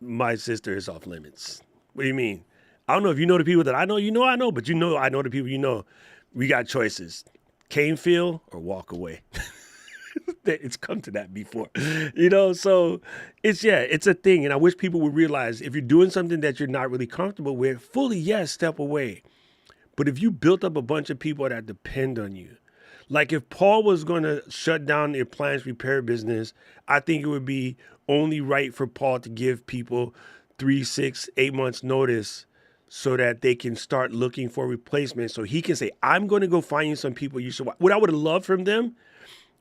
my sister is off limits. What do you mean? I don't know if you know the people that I know, I know, but I know the people you know. We got choices. Cane feel or walk away. It's come to that before, so it's a thing. And I wish people would realize if you're doing something that you're not really comfortable with, fully, yes, step away. But if you built up a bunch of people that depend on you, like if Paul was going to shut down the appliance repair business, I think it would be only right for Paul to give people 3, 6, 8 months notice so that they can start looking for replacements. So he can say, I'm going to go find you some people you should watch. What I would have loved from them,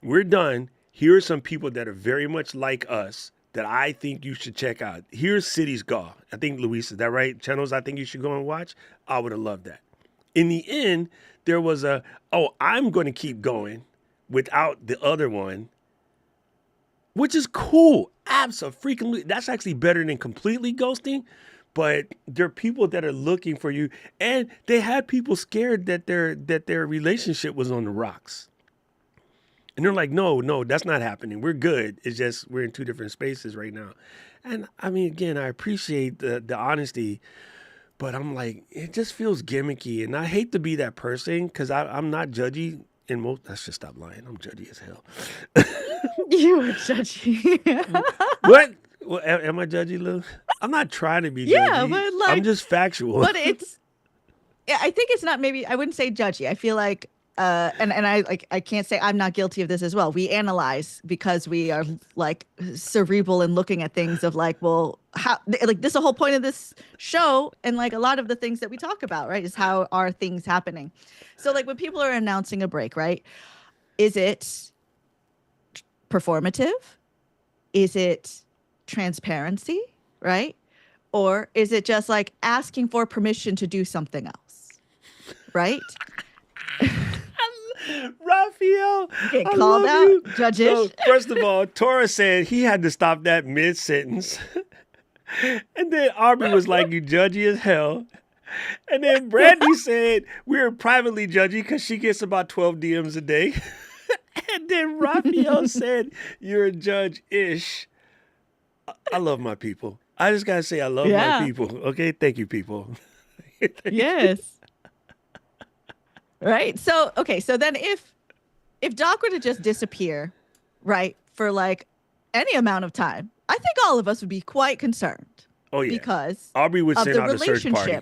we're done. Here are some people that are very much like us that I think you should check out. Here's Cities Golf. I think, Luis, is that right? Channels I think you should go and watch. I would have loved that. In the end, there was I'm going to keep going without the other one, which is cool. Absolutely. That's actually better than completely ghosting. But there are people that are looking for you. And they had people scared that their relationship was on the rocks. And they're like, no, that's not happening. We're good. It's just we're in two different spaces right now. And I mean, again, I appreciate the honesty, but I'm like, it just feels gimmicky. And I hate to be that person because I'm not judgy in most. I should stop lying. I'm judgy as hell. You were judgy. What? Well, am I judgy, Lou? I'm not trying to be judgy. Yeah, but I'm just factual. But I think it's not, maybe I wouldn't say judgy. I feel like and I can't say I'm not guilty of this as well. We analyze because we are like cerebral and looking at things of like, well, how, like, this is the whole point of this show, and like a lot of the things that we talk about, right, is how are things happening. So like when people are announcing a break, right, is it performative? Is it transparency, right? Or is it just like asking for permission to do something else, right? Raphael, get called out, judges. So, first of all, Tora said he had to stop that mid-sentence. And then Aubrey was like, you judgy as hell. And then Brandy said we're privately judgy because she gets about 12 DMs a day. And then Raphael said you're a judge-ish. I love my people. I just got to say I love my people. Okay? Thank you, people. Yes. Right. So, okay. So then if Doc were to just disappear, right, for like any amount of time, I think all of us would be quite concerned. Oh, yeah. Because Aubrey would of send the out a search party.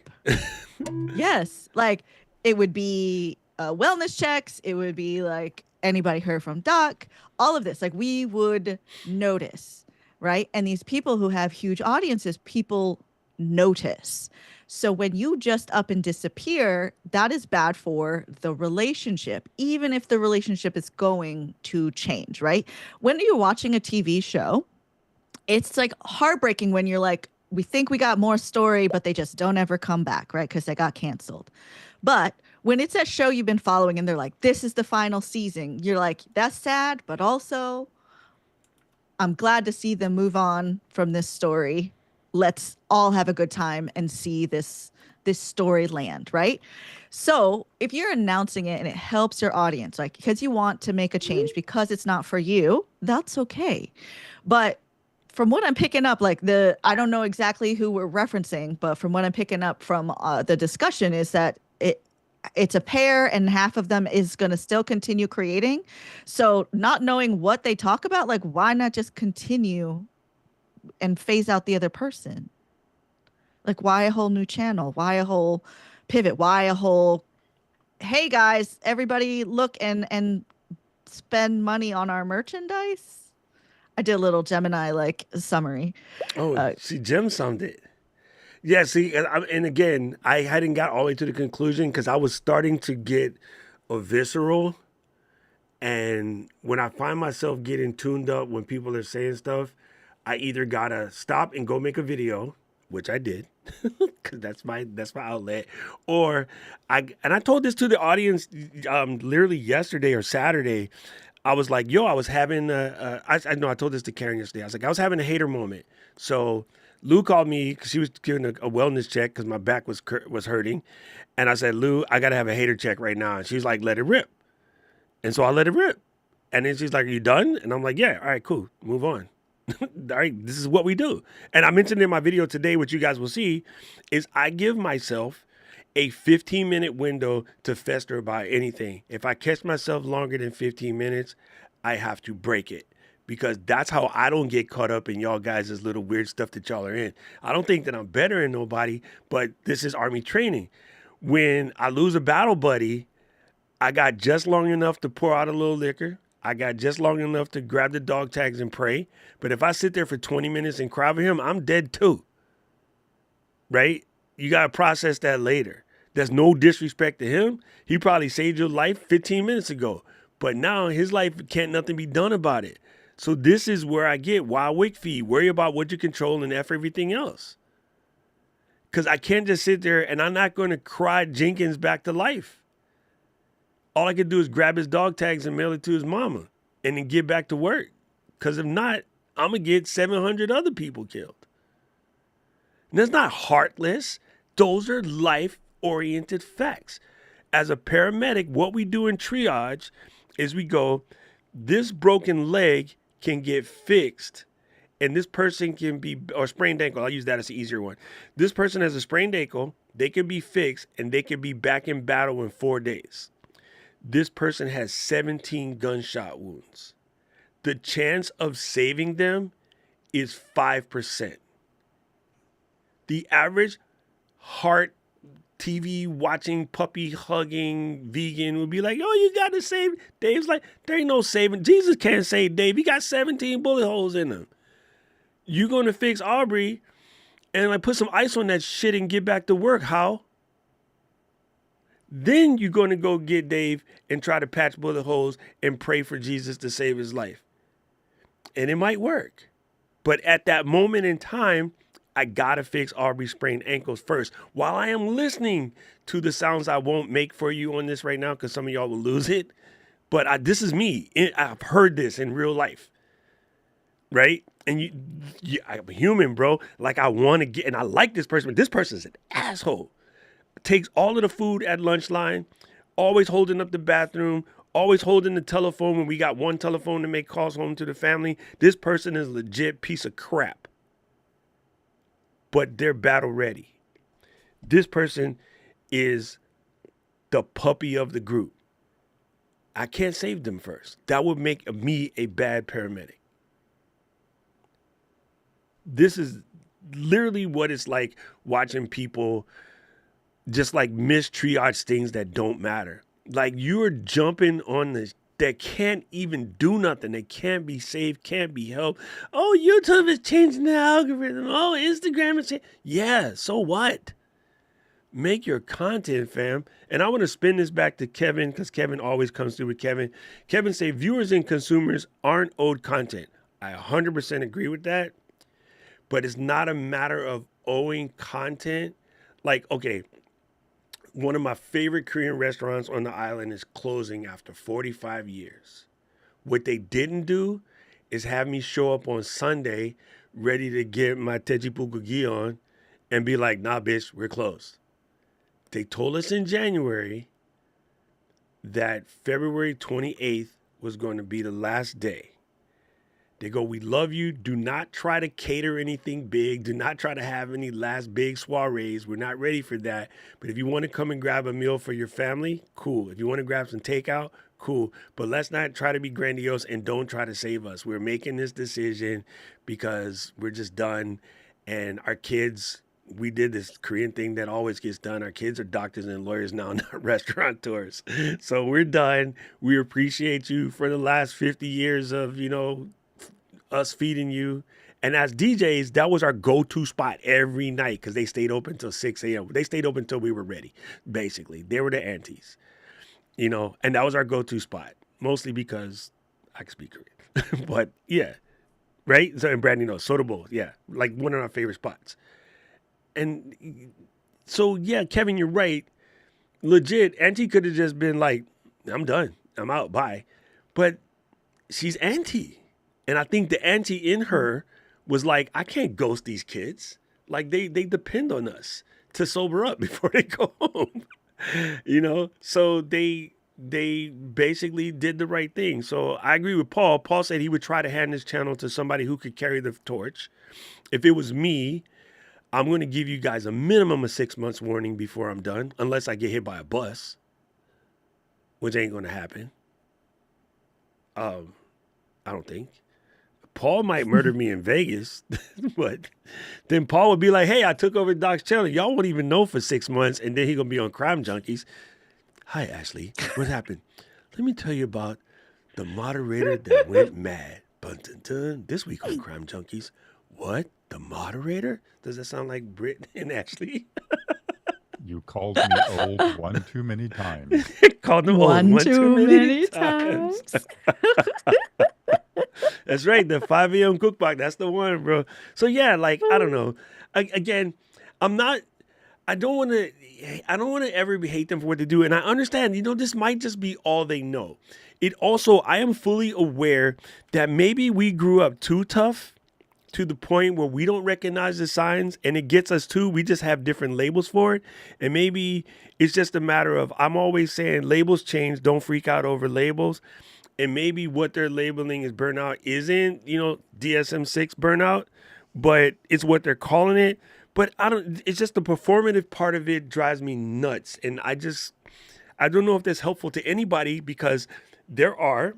Yes. Like it would be wellness checks. It would be like anybody heard from Doc? All of this, like we would notice, right? And these people who have huge audiences, people notice. So when you just up and disappear, that is bad for the relationship, even if the relationship is going to change, right? When you're watching a TV show, it's like heartbreaking when you're like, we think we got more story, but they just don't ever come back, right? Because they got canceled. But when it's a show you've been following and they're like, this is the final season, you're like, that's sad, but also I'm glad to see them move on from this story. Let's all have a good time and see this story land, right? So if you're announcing it and it helps your audience, like because you want to make a change, because it's not for you, that's okay. But from what I'm picking up, like I don't know exactly who we're referencing, but from what I'm picking up from the discussion is that it's a pair and half of them is going to still continue creating. So not knowing what they talk about, like why not just continue and phase out the other person? Like why a whole new channel? Why a whole pivot? Why a whole, hey guys, everybody look and spend money on our merchandise? I did a little Gemini like summary. See, Jim summed it. Yeah, see, and again, I hadn't got all the way to the conclusion because I was starting to get a visceral. And when I find myself getting tuned up when people are saying stuff, I either gotta stop and go make a video, which I did, because that's my outlet, or I told this to the audience literally yesterday or Saturday. I was like, yo, I was having I know I told this to Karen yesterday. I was like, I was having a hater moment. So Lou called me because she was giving a wellness check because my back was hurting. And I said, Lou, I got to have a hater check right now. And she's like, let it rip. And so I let it rip. And then she's like, are you done? And I'm like, yeah, all right, cool. Move on. All right, this is what we do. And I mentioned in my video today, what you guys will see, is I give myself a 15-minute window to fester about anything. If I catch myself longer than 15 minutes, I have to break it. Because that's how I don't get caught up in y'all guys' little weird stuff that y'all are in. I don't think that I'm better than nobody, but this is Army training. When I lose a battle buddy, I got just long enough to pour out a little liquor. I got just long enough to grab the dog tags and pray. But if I sit there for 20 minutes and cry for him, I'm dead too. Right? You got to process that later. There's no disrespect to him. He probably saved your life 15 minutes ago. But now his life can't nothing be done about it. So this is where I get wild wick feed. Worry about what you control and F everything else. Because I can't just sit there and I'm not going to cry Jenkins back to life. All I could do is grab his dog tags and mail it to his mama and then get back to work. Because if not, I'm going to get 700 other people killed. And that's not heartless. Those are life-oriented facts. As a paramedic, what we do in triage is we go, this broken leg can get fixed and this person can be, or sprained ankle, I'll use that as the easier one. This person has a sprained ankle, they can be fixed and they can be back in battle in 4 days. This person has 17 gunshot wounds. The chance of saving them is 5%. The average heart TV watching, puppy hugging vegan would be like, oh, you got to save. Dave's like, there ain't no saving. Jesus can't save Dave. He got 17 bullet holes in him. You going to fix Aubrey and like put some ice on that shit and get back to work. How? Then you're going to go get Dave and try to patch bullet holes and pray for Jesus to save his life. And it might work. But at that moment in time, I got to fix Aubrey's sprained ankles first. While I am listening to the sounds I won't make for you on this right now because some of y'all will lose it. But this is me. I've heard this in real life. Right? And I'm a human, bro. Like I want to get, and I like this person, but this person's an asshole. Takes all of the food at lunch line, always holding up the bathroom, always holding the telephone when we got one telephone to make calls home to the family. This person is a legit piece of crap. But they're battle ready. This person is the puppy of the group. I can't save them first. That would make me a bad paramedic. This is literally what it's like watching people just like miss triage things that don't matter. Like you're jumping on the that can't even do nothing. They can't be saved, can't be helped. Oh, YouTube is changing the algorithm. Oh, Instagram is changing. Yeah, so what? Make your content, fam. And I want to spin this back to Kevin, because Kevin always comes through with Kevin. Kevin say viewers and consumers aren't owed content. I 100% agree with that. But it's not a matter of owing content. Like, okay, one of my favorite Korean restaurants on the island is closing after 45 years. What they didn't do is have me show up on Sunday ready to get my tejipukugi on and be like, nah, bitch, we're closed. They told us in January that February 28th was going to be the last day. They go, we love you. Do not try to cater anything big. Do not try to have any last big soirees. We're not ready for that. But if you want to come and grab a meal for your family, cool. If you want to grab some takeout, cool. But let's not try to be grandiose and don't try to save us. We're making this decision because we're just done. And our kids, we did this Korean thing that always gets done. Our kids are doctors and lawyers now, not restaurateurs. So we're done. We appreciate you for the last 50 years of, us feeding you. And as DJs, that was our go-to spot every night because they stayed open till 6 a.m. They stayed open until we were ready, basically. They were the aunties, and that was our go-to spot, mostly because I can speak Korean. But yeah, right? So, and Brandy knows, Soda Bowl, yeah, like one of our favorite spots. And so, yeah, Kevin, you're right. Legit, Auntie could have just been like, I'm done. I'm out. Bye. But she's Auntie. And I think the auntie in her was like, I can't ghost these kids. Like they depend on us to sober up before they go home. So they basically did the right thing. So I agree with Paul. Paul said he would try to hand this channel to somebody who could carry the torch. If it was me, I'm going to give you guys a minimum of 6 months warning before I'm done, unless I get hit by a bus, which ain't going to happen. I don't think. Paul might murder me in Vegas, but then Paul would be like, hey, I took over Doc's channel. Y'all won't even know for 6 months, and then he going to be on Crime Junkies. Hi, Ashley. What happened? Let me tell you about the moderator that went mad. Dun, dun, dun. This week on Crime Junkies. What? The moderator? Does that sound like Britt and Ashley? You called me old one too many times. Called them one old too many times. That's right. The 5 a.m. cookbook. That's the one, bro. So yeah, like, I don't know. Again, I don't want to ever hate them for what they do. And I understand, this might just be all they know. I am fully aware that maybe we grew up too tough to the point where we don't recognize the signs, and it gets us too. We just have different labels for it. And maybe it's just a matter of, I'm always saying labels change. Don't freak out over labels. And maybe what they're labeling as burnout isn't, DSM-6 burnout, but it's what they're calling it. But it's just the performative part of it drives me nuts. And I don't know if that's helpful to anybody, because there are,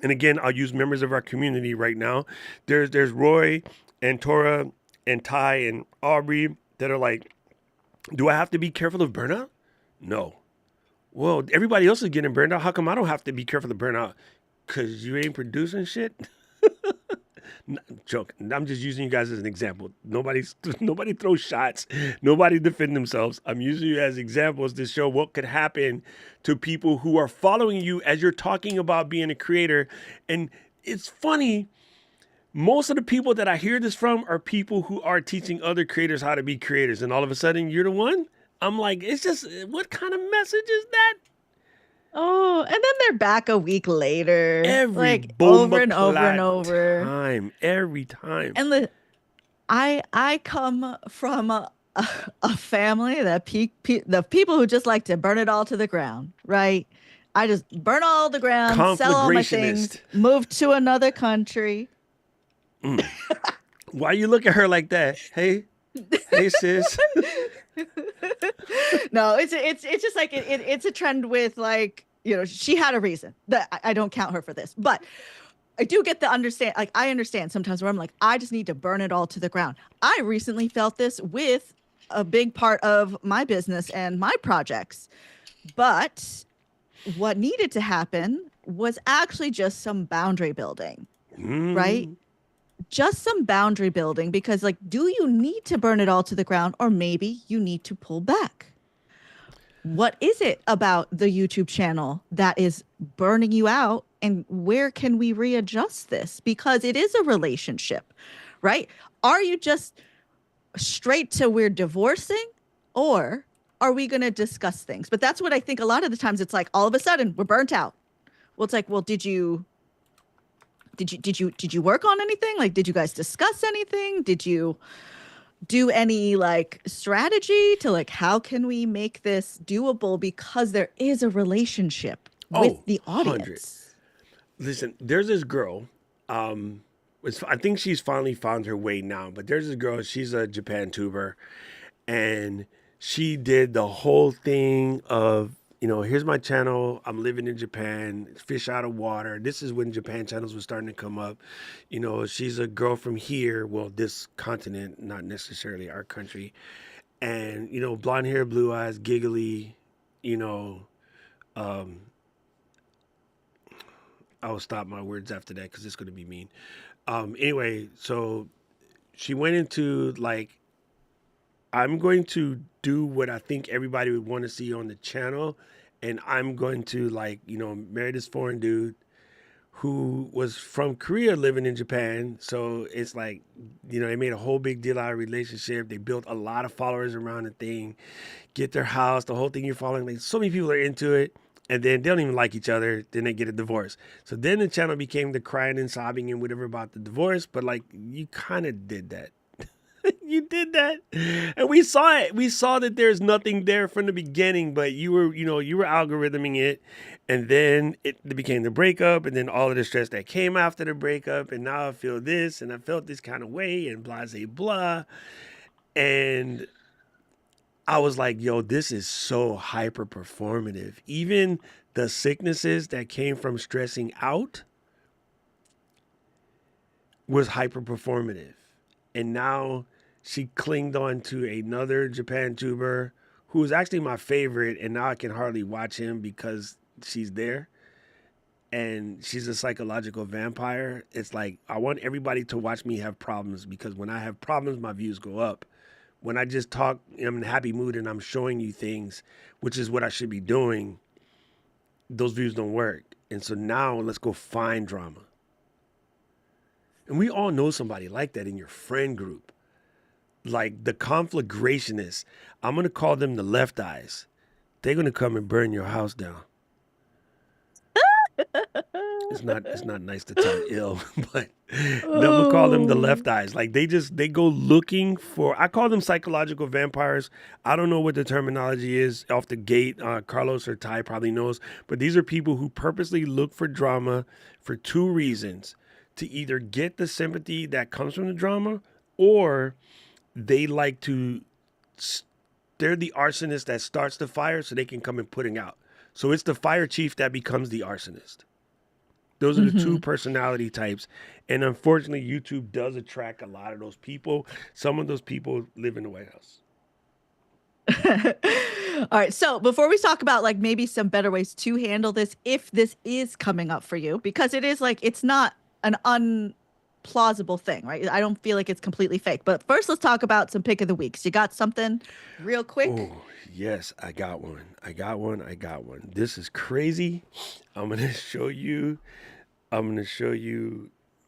and again, I'll use members of our community right now. There's Roy and Tora and Ty and Aubrey that are like, do I have to be careful of burnout? No. Well, everybody else is getting burned out. How come I don't have to be careful of burnout? Because you ain't producing shit? Joke. I'm just using you guys as an example. Nobody throws shots. Nobody defend themselves. I'm using you as examples to show what could happen to people who are following you as you're talking about being a creator. And it's funny. Most of the people that I hear this from are people who are teaching other creators how to be creators. And all of a sudden, you're the one? I'm like, it's just, what kind of message is that? Oh, and then they're back a week later. Every over and over and over. Every time. And I come from a family that the people who just like to burn it all to the ground, right? I just burn all the ground, sell all my things, move to another country. Why you look at her like that? Hey sis. No, it's just like it's a trend with, like, she had a reason. That I don't count her for this, but I do get the understand. Like, I understand sometimes where I'm like, I just need to burn it all to the ground. I recently felt this with a big part of my business and my projects, but what needed to happen was actually just some boundary building, right? Mm. Just some boundary building because, like, do you need to burn it all to the ground, or maybe you need to pull back? What is it about the YouTube channel that is burning you out? And where can we readjust this? Because it is a relationship, right? Are you just straight to we're divorcing, or are we going to discuss things? But that's what I think a lot of the times it's like all of a sudden we're burnt out. Well, it's like, well, did you work on anything? Like, did you guys discuss anything? Did you do any like strategy to like how can we make this doable because there is a relationship with Oh, the 100. audience? Listen, there's this girl. I think she's finally found her way now. But there's this girl. She's a Japan tuber, and she did the whole thing of, here's my channel. I'm living in Japan. Fish out of water. This is when Japan channels were starting to come up. She's a girl from here. Well, this continent, not necessarily our country. And blonde hair, blue eyes, giggly. You know, um, I will stop my words after that because it's going to be mean. Anyway, so she went into like, I'm going to do what I think everybody would want to see on the channel, and I'm going to like, marry this foreign dude who was from Korea living in Japan. So it's like, they made a whole big deal out of relationship. They built a lot of followers around the thing, get their house, the whole thing you're following. Like so many people are into it. And then they don't even like each other. Then they get a divorce. So then the channel became the crying and sobbing and whatever about the divorce. But like, you kind of did that. You did that, and we saw it. We saw that there's nothing there from the beginning, but you were algorithming it, and then it became the breakup, and then all of the stress that came after the breakup, and now I feel this, and I felt this kind of way, and blah, blah, blah, and I was like, yo, this is so hyper performative. Even the sicknesses that came from stressing out was hyper performative. And now she clinged on to another Japan tuber who is actually my favorite. And now I can hardly watch him because she's there. And she's a psychological vampire. It's like, I want everybody to watch me have problems because when I have problems, my views go up. When I just talk, I'm in a happy mood and I'm showing you things, which is what I should be doing, those views don't work. And so now let's go find drama. And we all know somebody like that in your friend group. Like the conflagrationists. I'm going to call them the left eyes. They're going to come and burn your house down. It's not nice to tell ill, but I'm going to call them the left eyes. Like they go looking for, I call them psychological vampires. I don't know what the terminology is off the gate. Carlos or Ty probably knows, but these are people who purposely look for drama for two reasons: to either get the sympathy that comes from the drama, or they like to, they're the arsonist that starts the fire so they can come and putting out. So it's the fire chief that becomes the arsonist. Those are the two personality types. And unfortunately, YouTube does attract a lot of those people. Some of those people live in the White House. All right. So before we talk about like maybe some better ways to handle this, if this is coming up for you, because it is like, it's not an unplausible thing, right? I don't feel like it's completely fake. But first, let's talk about some pick of the weeks. You got something real quick? Oh, yes, I got one. This is crazy. I'm going to show you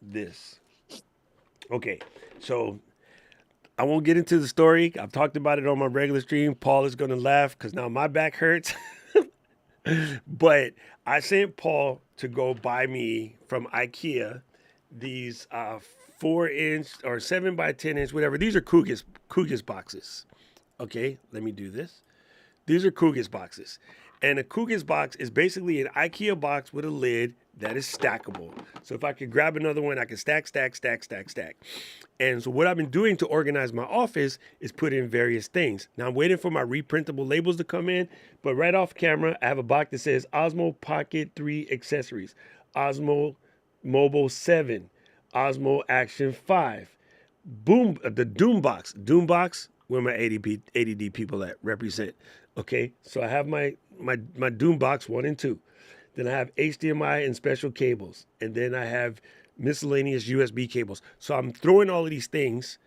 this. Okay, so I won't get into the story. I've talked about it on my regular stream. Paul is going to laugh because now my back hurts. But I sent Paul to go buy me from IKEA these 4-inch or 7 by 10-inch, whatever. These are Kugis boxes. Okay, let me do this. These are Kugis boxes. And a Kugis box is basically an IKEA box with a lid that is stackable. So if I could grab another one, I can stack. And so what I've been doing to organize my office is put in various things. Now I'm waiting for my reprintable labels to come in, but right off camera, I have a box that says Osmo Pocket 3 accessories, Osmo Mobile 7, Osmo Action 5, Boom, the Doombox, where my ADD people at represent. Okay, so I have my Doombox 1 and 2. Then I have HDMI and special cables. And then I have miscellaneous USB cables. So I'm throwing all of these things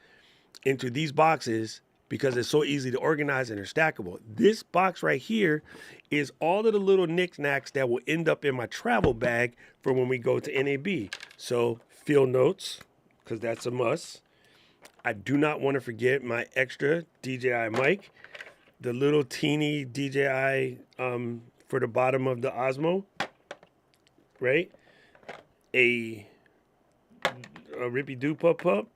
into these boxes because it's so easy to organize and they're stackable. This box right here is all of the little knickknacks that will end up in my travel bag for when we go to NAB. So field notes, because that's a must. I do not want to forget my extra DJI mic, the little teeny DJI for the bottom of the Osmo, right? A Rippy Doo Pup Pup,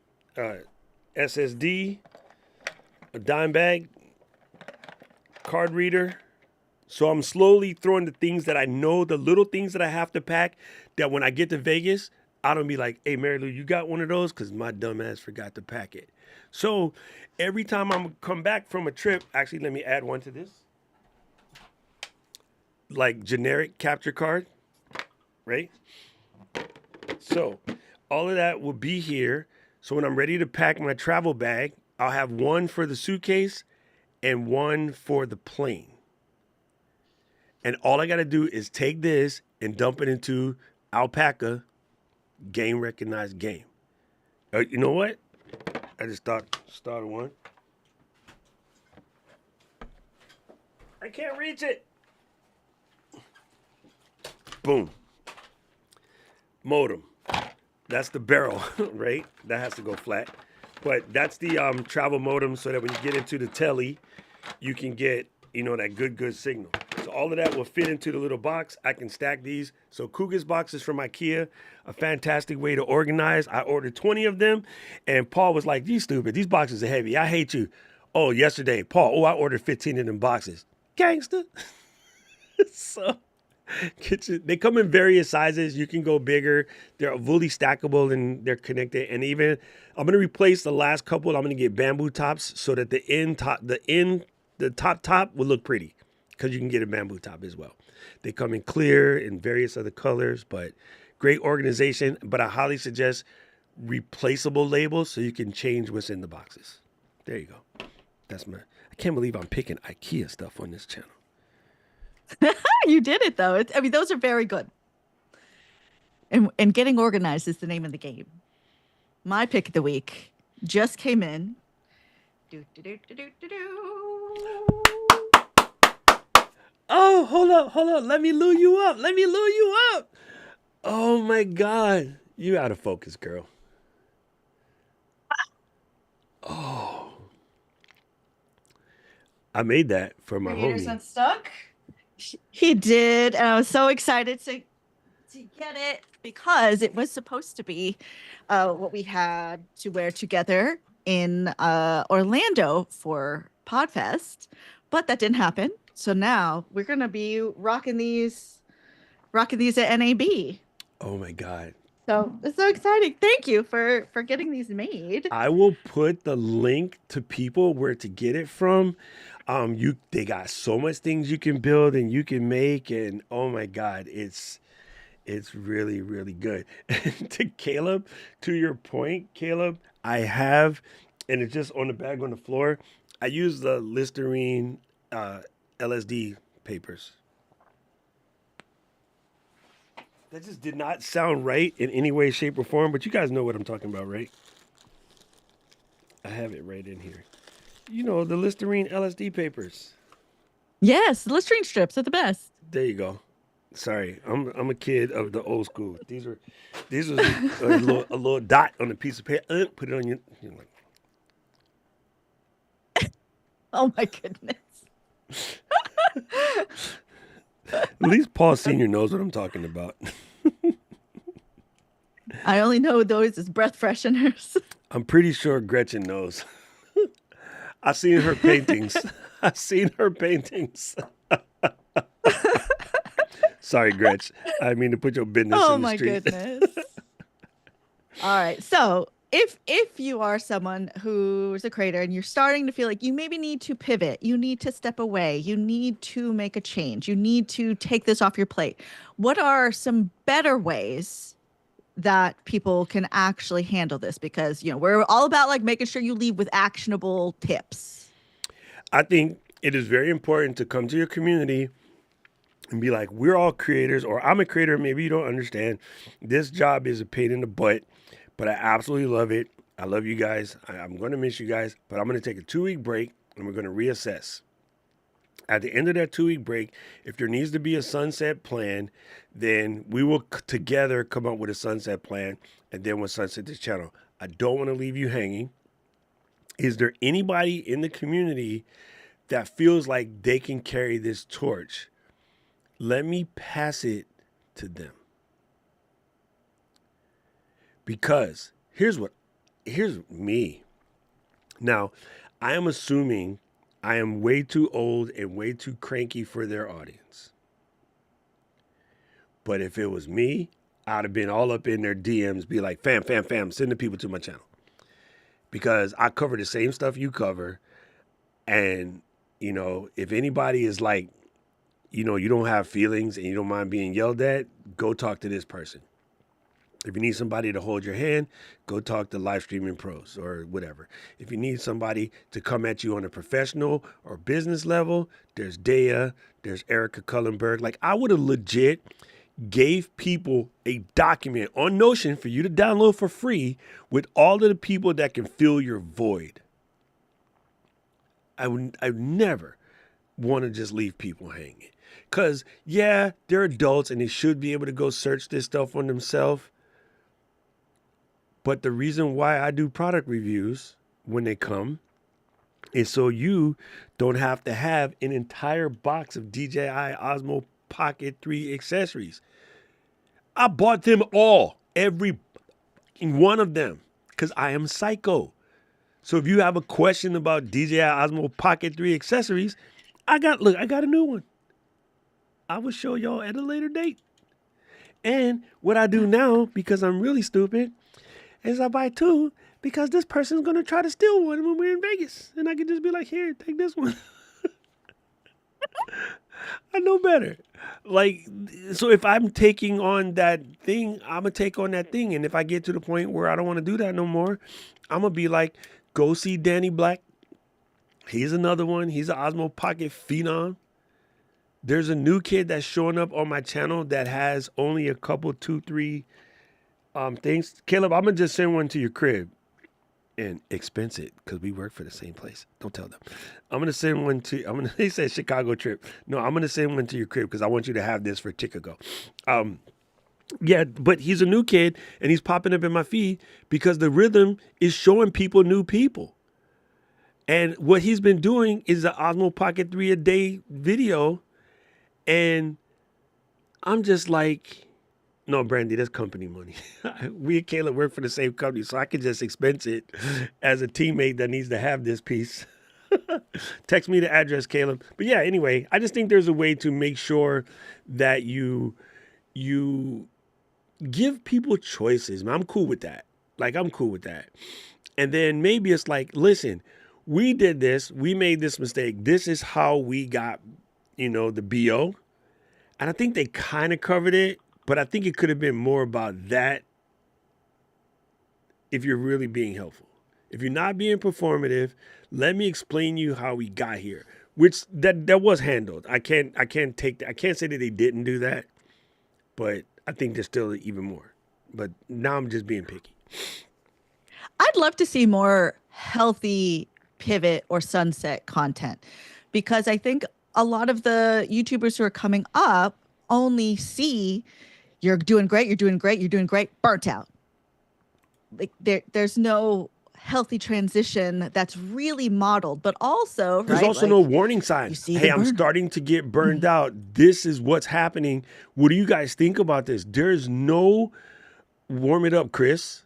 SSD, a dime bag, card reader. So I'm slowly throwing the things that I know, the little things that I have to pack, that when I get to Vegas, I don't be like, hey, Mary Lou, you got one of those? Because my dumb ass forgot to pack it. So every time I'm come back from a trip, actually, let me add one to this. Like generic capture card, right? So all of that will be here. So when I'm ready to pack my travel bag, I'll have one for the suitcase and one for the plane. And all I got to do is take this and dump it into Alpaca game recognized game. You know what? I just started one. I can't reach it. Boom. Modem. That's the barrel, right? That has to go flat. But that's the travel modem so that when you get into the telly, you can get, that good signal. So all of that will fit into the little box. I can stack these. So Kuga's boxes from IKEA, a fantastic way to organize. I ordered 20 of them, and Paul was like, "You stupid. These boxes are heavy. I hate you." Oh, yesterday, Paul, I ordered 15 of them boxes. Gangster. So they come in various sizes. You can go bigger. They're fully stackable and they're connected. And even I'm going to replace the last couple. I'm going to get bamboo tops so that the top will look pretty, because you can get a bamboo top as well. They come in clear and various other colors, but great organization. But I highly suggest replaceable labels so you can change what's in the boxes. There you go. I can't believe I'm picking IKEA stuff on this channel. You did it though. Those are very good. And getting organized is the name of the game. My pick of the week just came in. Oh, hold up. Let me lure you up. Oh my God. You out of focus, girl. Oh. I made that for my homie. Unstuck? He did, and I was so excited to get it because it was supposed to be what we had to wear together in Orlando for Podfest, but that didn't happen. So now we're gonna be rocking these at NAB. Oh my God. So it's so exciting. Thank you for getting these made. I will put the link to people where to get it from. They got so much things you can build and you can make, and oh my God, it's really, really good. And to Caleb, to your point, Caleb, I have, and it's just on the bag on the floor, I use the Listerine LSD papers. That just did not sound right in any way, shape, or form, but you guys know what I'm talking about, right? I have it right in here. The Listerine LSD papers. Yes, the Listerine strips are the best. There you go. Sorry, I'm a kid of the old school. These was a little dot on a piece of paper. Put it on your Oh my goodness. At least Paul Sr. knows what I'm talking about. I only know those as breath fresheners. I'm pretty sure Gretchen knows. I've seen her paintings. Sorry, Gretch. I mean to put your business in the street. Oh my goodness. All right. So if you are someone who's a creator and you're starting to feel like you maybe need to pivot, you need to step away, you need to make a change, you need to take this off your plate, what are some better ways that people can actually handle this? Because, we're all about like making sure you leave with actionable tips. I think it is very important to come to your community and be like, we're all creators, or I'm a creator. Maybe you don't understand. This job is a pain in the butt, but I absolutely love it. I love you guys. I'm going to miss you guys, but I'm going to take a 2-week break and we're going to reassess. At the end of that 2-week break, if there needs to be a sunset plan, then we will together come up with a sunset plan, and then we'll sunset this channel. I don't want to leave you hanging. Is there anybody in the community that feels like they can carry this torch? Let me pass it to them. Because here's me. Now, I am assuming I am way too old and way too cranky for their audience. But if it was me, I'd have been all up in their DMs, be like, fam, send the people to my channel. Because I cover the same stuff you cover. And, you know, if anybody is like, you know, you don't have feelings and you don't mind being yelled at, go talk to this person. If you need somebody to hold your hand, go talk to live streaming pros or whatever. If you need somebody to come at you on a professional or business level, there's Dea, there's Erica Cullenberg. Like, I would have legit gave people a document on Notion for you to download for free with all of the people that can fill your void. I would never want to just leave people hanging. Because, yeah, they're adults and they should be able to go search this stuff on themselves. But the reason why I do product reviews when they come is so you don't have to have an entire box of DJI Osmo Pocket 3 accessories. I bought them all, every one of them, because I am psycho. So if you have a question about DJI Osmo Pocket 3 accessories, I got a new one. I will show y'all at a later date. And what I do now, because I'm really stupid, is I buy two because this person's going to try to steal one when we're in Vegas. And I can just be like, here, take this one. I know better. Like, so if I'm taking on that thing, I'm going to take on that thing. And if I get to the point where I don't want to do that no more, I'm going to be like, go see Danny Black. He's another one. He's an Osmo Pocket phenom. There's a new kid that's showing up on my channel that has only a couple, 2, 3 things. Caleb, I'm going to just send one to your crib and expense it because we work for the same place. Don't tell them. I'm going to send one to, they said Chicago trip. No, I'm going to send one to your crib because I want you to have this for Chicago. Yeah, but he's a new kid and he's popping up in my feed because the rhythm is showing people new people. And what he's been doing is the Osmo Pocket 3 a day video. And I'm just like, no, Brandy, that's company money. We and Caleb work for the same company, so I can just expense it as a teammate that needs to have this piece. Text me the address, Caleb. But yeah, anyway, I just think there's a way to make sure that you give people choices. I'm cool with that. Like, I'm cool with that. And then maybe it's like, listen, we did this. We made this mistake. This is how we got, the BO. And I think they kind of covered it, but I think it could have been more about that if you're really being helpful. If you're not being performative, let me explain you how we got here, which that was handled. I can't say that they didn't do that, but I think there's still even more. But now I'm just being picky. I'd love to see more healthy pivot or sunset content because I think a lot of the YouTubers who are coming up only see you're doing great, burnt out. Like there's no healthy transition that's really modeled, but also there's also no warning signs. Hey, I'm starting to get burned out. This is what's happening. What do you guys think about this? There's no warm it up, Chris.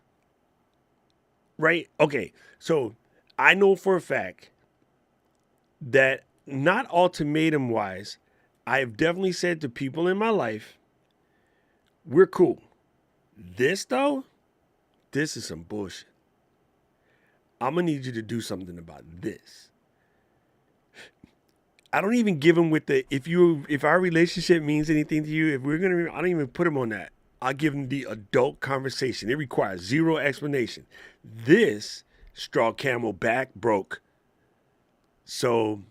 Right? Okay. So I know for a fact that not ultimatum wise, I have definitely said to people in my life, we're cool. This though, this is some bullshit. I'm going to need you to do something about this. I don't even give them with the, if our relationship means anything to you, I don't even put them on that. I'll give them the adult conversation. It requires zero explanation. This straw camel back broke. So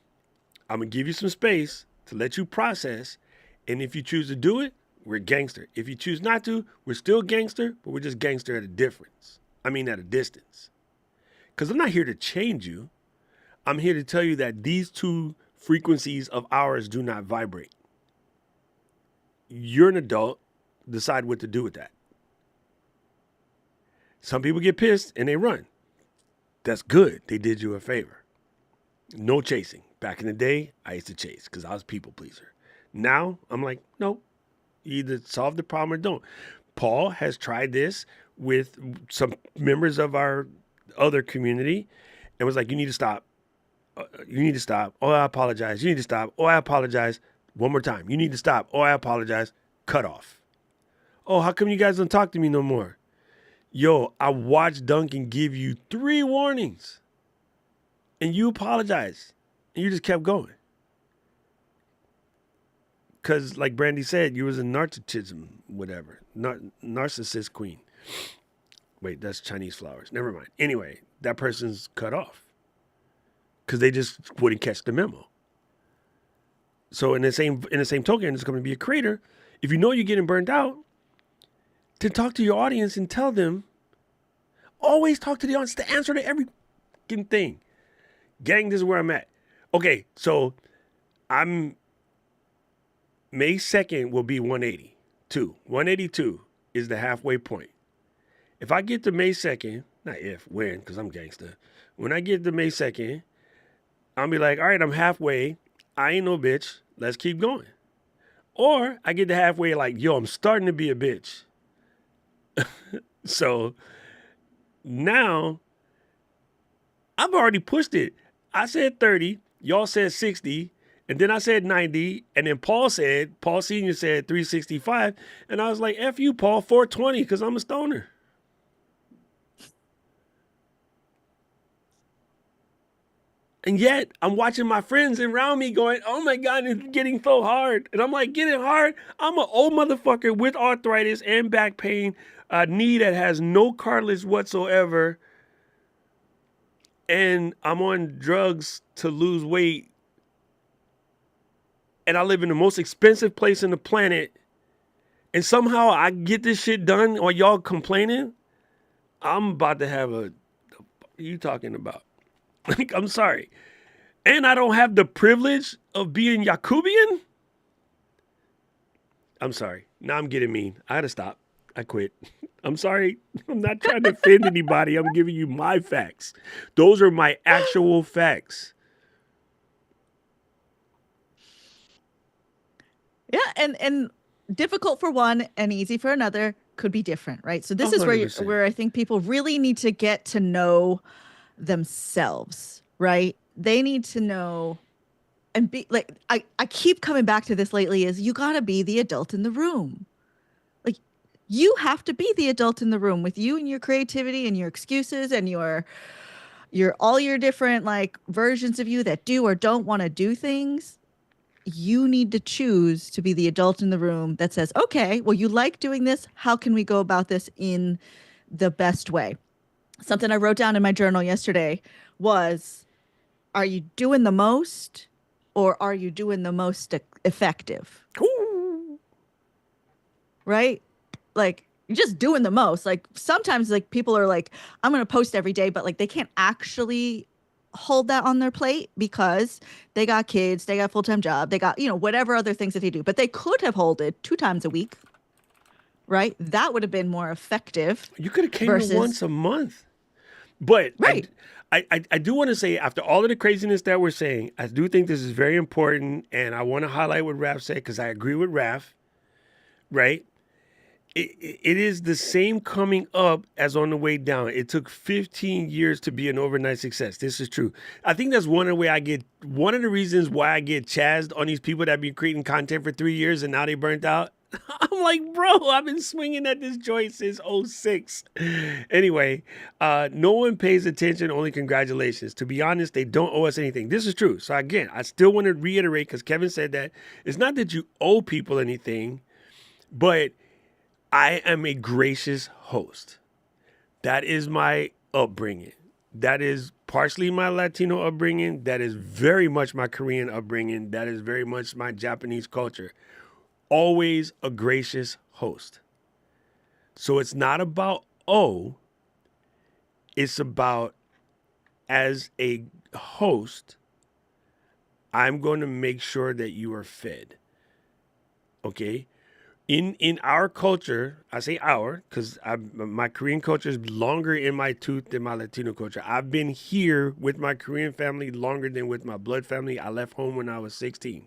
I'm going to give you some space to let you process. And if you choose to do it, we're gangster. If you choose not to, we're still gangster, but we're just gangster at a distance. Because I'm not here to change you. I'm here to tell you that these two frequencies of ours do not vibrate. You're an adult. Decide what to do with that. Some people get pissed and they run. That's good. They did you a favor. No chasing. Back in the day, I used to chase because I was a people pleaser. Now, I'm like, no, you either solve the problem or don't. Paul has tried this with some members of our other community and was like, you need to stop. You need to stop. Oh, I apologize. You need to stop. Oh, I apologize. One more time. You need to stop. Oh, I apologize. Cut off. Oh, how come you guys don't talk to me no more? Yo, I watched Duncan give you 3 warnings and you apologized and you just kept going. Because like Brandy said, you was a narcissism, whatever. Narcissist queen. Wait, that's Chinese flowers. Never mind. Anyway, that person's cut off. Because they just wouldn't catch the memo. So in the same token, it's going to be a creator. If you know you're getting burnt out, to talk to your audience and tell them, always talk to the audience, the answer to every thing. Gang, this is where I'm at. Okay, so May 2nd will be 182. 182 is the halfway point. If I get to May 2nd, not if, when, because I'm gangster. When I get to May 2nd, I'll be like, all right, I'm halfway. I ain't no bitch. Let's keep going. Or I get to halfway like, yo, I'm starting to be a bitch. So now I've already pushed it. I said 30, y'all said 60, and then I said 90, and then Paul Sr. said 365, and I was like, F you, Paul, 420, because I'm a stoner. And yet I'm watching my friends around me going, oh my God, it's getting so hard. And I'm like, getting hard? I'm an old motherfucker with arthritis and back pain, a knee that has no cartilage whatsoever. And I'm on drugs to lose weight. And I live in the most expensive place on the planet. And somehow I get this shit done while y'all complaining. I'm about to have what are you talking about? Like, I'm sorry. And I don't have the privilege of being Yakubian? I'm sorry. Now I'm getting mean. I had to stop. I quit. I'm sorry. I'm not trying to offend anybody. I'm giving you my facts. Those are my actual facts. Yeah, and difficult for one and easy for another could be different, right? So this 100%. is where I think people really need to get to know themselves, right? They need to know and be like, I keep coming back to this lately is you got to be the adult in the room. Like you have to be the adult in the room with you and your creativity and your excuses and your all your different like versions of you that do or don't want to do things. You need to choose to be the adult in the room that says, okay, well, you like doing this. How can we go about this in the best way? Something I wrote down in my journal yesterday was, are you doing the most or are you doing the most effective? Ooh. Right? Like you're just doing the most. Like sometimes like people are like, I'm going to post every day, but like they can't actually hold that on their plate because they got kids, they got a full-time job, they got, whatever other things that they do, but they could have held it 2 times a week. Right? That would have been more effective. You could have came to once a month. But right. I do want to say, after all of the craziness that we're saying, I do think this is very important. And I want to highlight what Raph said, because I agree with Raph, right? It is the same coming up as on the way down. It took 15 years to be an overnight success. This is true. I think that's one of the reasons why I get chazzed on these people that be creating content for 3 years and now they burnt out. I'm like, bro, I've been swinging at this joint since 06. Anyway, no one pays attention, only congratulations. To be honest, they don't owe us anything. This is true. So again, I still want to reiterate, because Kevin said that it's not that you owe people anything, but I am a gracious host. That is my upbringing. That is partially my Latino upbringing. That is very much my Korean upbringing. That is very much my Japanese culture. always a gracious host. So it's not about it's about, as a host, I'm going to make sure that you are fed. Okay? In our culture, I say our because my Korean culture is longer in my tooth than my Latino culture. I've been here with my Korean family longer than with my blood family. I left home when I was 16.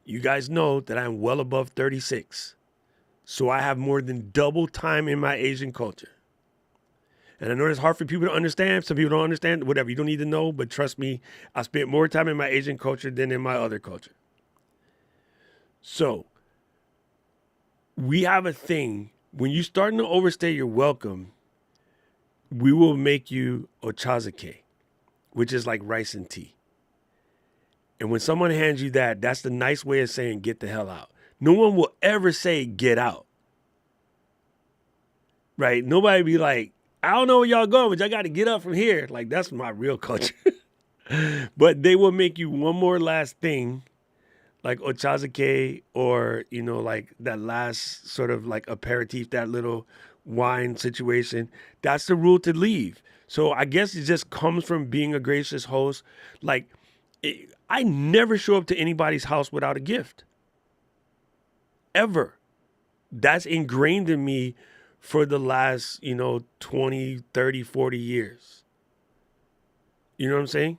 You guys know that I'm well above 36. So I have more than double time in my Asian culture. And I know it's hard for people to understand. Some people don't understand. Whatever, you don't need to know. But trust me, I spent more time in my Asian culture than in my other culture. So we have a thing. When you're starting to overstay your welcome, we will make you ochazuke, which is like rice and tea. And when someone hands you that, that's the nice way of saying get the hell out. No one will ever say get out. Right? Nobody be like, I don't know where y'all going, but y'all got to get up from here. Like, that's my real culture. But they will make you one more last thing, like ochazuke, or, like that last sort of like aperitif, that little wine situation. That's the rule to leave. So I guess it just comes from being a gracious host. Like, I never show up to anybody's house without a gift. Ever. That's ingrained in me for the last, 20, 30, 40 years. You know what I'm saying?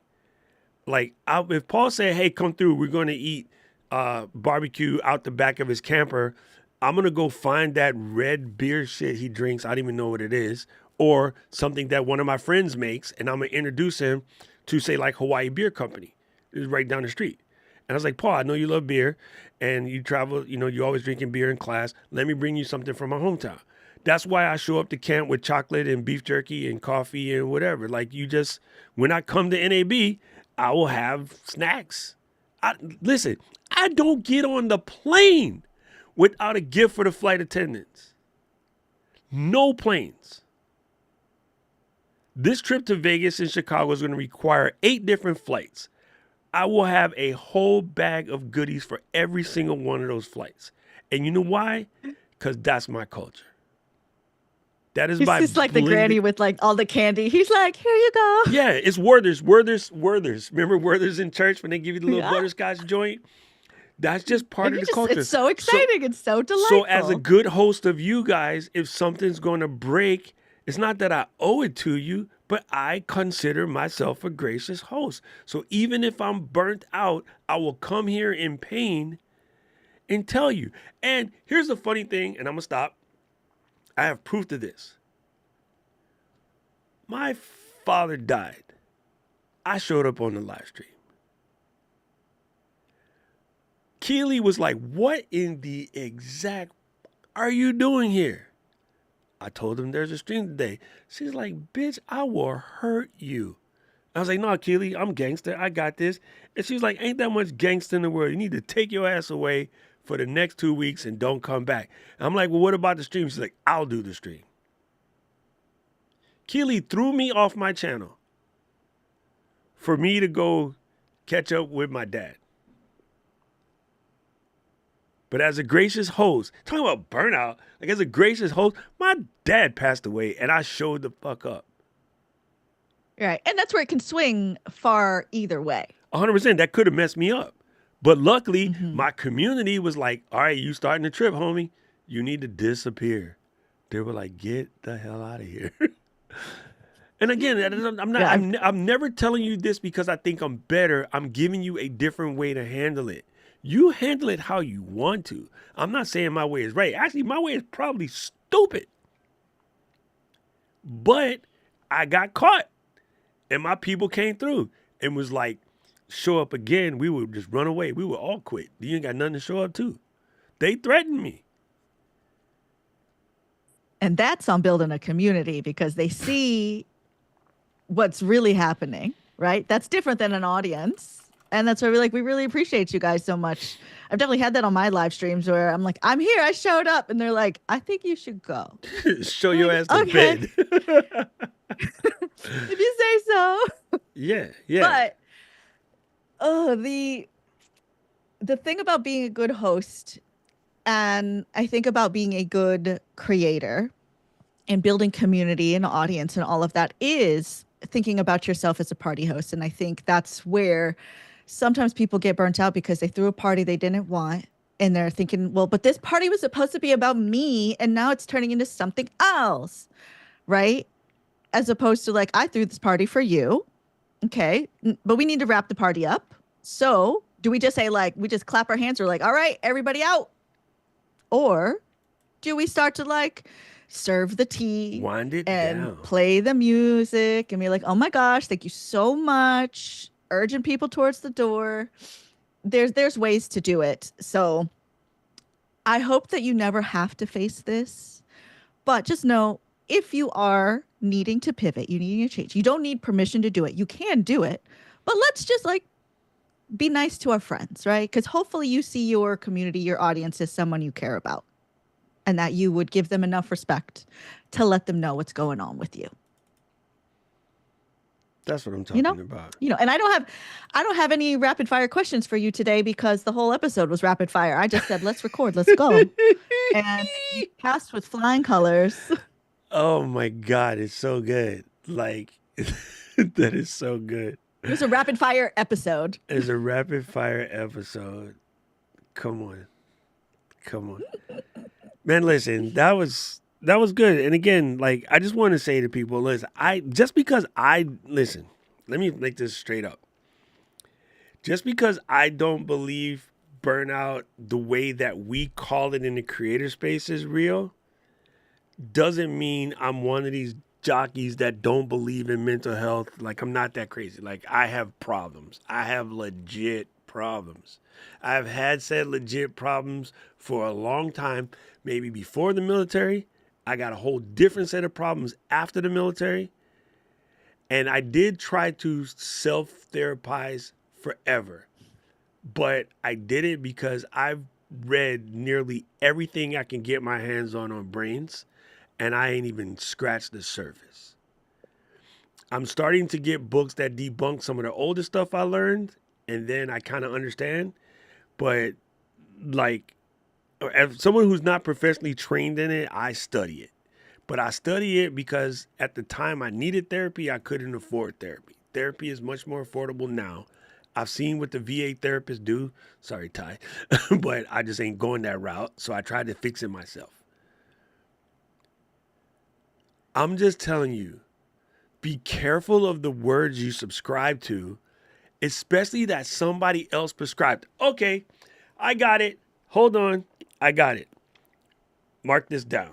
Like, if Paul said, hey, come through, we're going to eat barbecue out the back of his camper, I'm going to go find that red beer shit he drinks. I don't even know what it is. Or something that one of my friends makes, and I'm going to introduce him to, say, like Hawaii Beer Company. It's right down the street. And I was like, Paul, I know you love beer, and you travel, you're always drinking beer in class. Let me bring you something from my hometown. That's why I show up to camp with chocolate and beef jerky and coffee and whatever. Like, when I come to NAB, I will have snacks. Listen, I don't get on the plane without a gift for the flight attendants. No planes. This trip to Vegas and Chicago is going to require 8 different flights. I will have a whole bag of goodies for every single one of those flights. And you know why? Because that's my culture. That is my It's like the granny with like all the candy. He's like, here you go. Yeah, it's Werther's. Remember Werther's in church when they give you the little butterscotch joint? That's just part of the culture. It's so exciting. It's so delightful. So as a good host of you guys, if something's going to break, it's not that I owe it to you, but I consider myself a gracious host. So even if I'm burnt out, I will come here in pain and tell you. And here's the funny thing, and I'm going to stop. I have proof to this. My father died. I showed up on the live stream. Keely was like, what in the exact are you doing here? I told him there's a stream today. She's like, bitch, I will hurt you. I was like, no, Keely, I'm gangster. I got this. And she's like, ain't that much gangster in the world. You need to take your ass away for the next 2 weeks and don't come back. And I'm like, well, what about the stream? She's like, I'll do the stream. Keely threw me off my channel for me to go catch up with my dad. But as a gracious host, talking about burnout, like as a gracious host, my dad passed away and I showed the fuck up. Right. And that's where it can swing far either way. 100%. That could have messed me up. But luckily, my community was like, all right, you starting the trip, homie. You need to disappear. They were like, get the hell out of here. And again, I'm never telling you this because I think I'm better. I'm giving you a different way to handle it. You handle it how you want to. I'm not saying my way is right. Actually, my way is probably stupid. But I got caught. And my people came through and was like, show up again, we would just run away. We would all quit. You ain't got nothing to show up to. They threatened me. And that's on building a community because they see what's really happening, right? That's different than an audience. And that's why we really appreciate you guys so much. I've definitely had that on my live streams where I'm like, I'm here, I showed up. And they're like, I think you should go. Show your ass to bed. If you say so. Yeah. But the thing about being a good host, and I think about being a good creator and building community and audience and all of that, is thinking about yourself as a party host. And I think that's where sometimes people get burnt out because they threw a party they didn't want. And they're thinking, well, but this party was supposed to be about me, and now it's turning into something else, right? As opposed to like, I threw this party for you. Okay. But we need to wrap the party up. So do we just say, like, we just clap our hands, or like, all right, everybody out? Or do we start to like serve the tea, wind it and down, play the music, and be like, oh my gosh, thank you so much, urging people towards the door? There's ways to do it. So I hope that you never have to face this, but just know, if you are needing to pivot, you needing to change, you don't need permission to do it. You can do it, but let's just like be nice to our friends, right? Because hopefully you see your community, your audience, as someone you care about, and that you would give them enough respect to let them know what's going on with you. That's what I'm talking about. And I don't have any rapid fire questions for you today, because the whole episode was rapid fire. I just said, let's record, let's go. And you passed with flying colors. Oh my God, it's so good. Like, that is so good. It was a rapid fire episode. It's a rapid fire episode. Come on. Man, listen, that was good. And again, like, I just want to say to people, listen, listen, let me make this straight up. Just because I don't believe burnout the way that we call it in the creator space is real, doesn't mean I'm one of these jockeys that don't believe in mental health. Like, I'm not that crazy. Like, I have problems. I have legit problems. I've had said legit problems for a long time, maybe before the military. I got a whole different set of problems after the military. And I did try to self-therapize forever. But I did it because I've read nearly everything I can get my hands on brains. And I ain't even scratched the surface. I'm starting to get books that debunk some of the older stuff I learned, and then I kind of understand. But like, as someone who's not professionally trained in it, I study it. But I study it because at the time I needed therapy, I couldn't afford therapy. Therapy is much more affordable now. I've seen what the VA therapists do. Sorry, Ty. But I just ain't going that route. So I tried to fix it myself. I'm just telling you, be careful of the words you subscribe to, especially that somebody else prescribed. Okay, I got it. Hold on. I got it. Mark this down.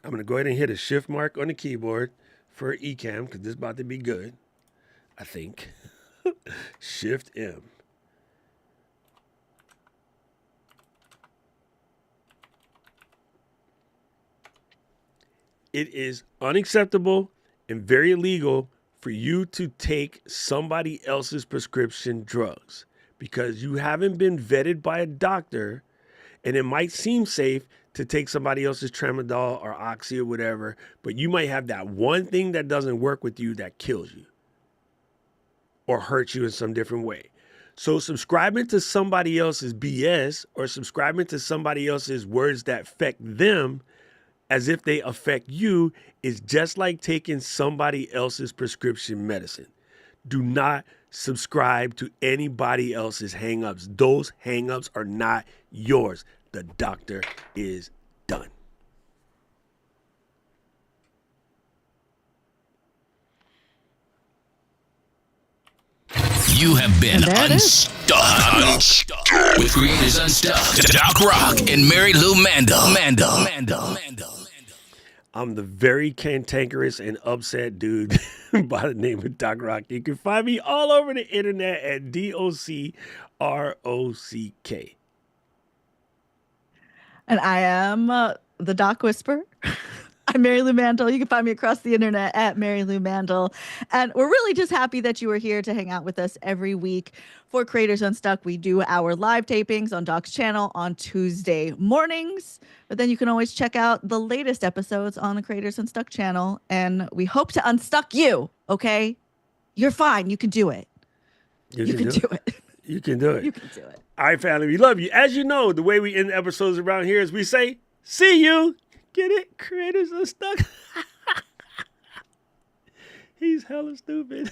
I'm going to go ahead and hit a shift mark on the keyboard for Ecamm, because this is about to be good, I think. Shift M. It is unacceptable and very illegal for you to take somebody else's prescription drugs, because you haven't been vetted by a doctor, and it might seem safe to take somebody else's tramadol or oxy or whatever, but you might have that one thing that doesn't work with you that kills you or hurts you in some different way. So subscribing to somebody else's BS or subscribing to somebody else's words that affect them as if they affect you is just like taking somebody else's prescription medicine. Do not subscribe to anybody else's hangups. Those hangups are not yours. The doctor is done. You have been unstuck with Creators Unstuck, Doc Rock, and Mary Lou Mandel. I'm the very cantankerous and upset dude by the name of Doc Rock. You can find me all over the internet at DOCROCK. And I am the Doc Whisper. I'm Mary Lou Mandel. You can find me across the internet at Mary Lou Mandel. And we're really just happy that you are here to hang out with us every week for Creators Unstuck. We do our live tapings on Doc's channel on Tuesday mornings. But then you can always check out the latest episodes on the Creators Unstuck channel. And we hope to unstuck you, okay? You're fine. You can do it. You can do it. You can do it. You can do it. All right, family, we love you. As you know, the way we end episodes around here is we say, see you. Get it? Creators Unstuck. He's hella stupid.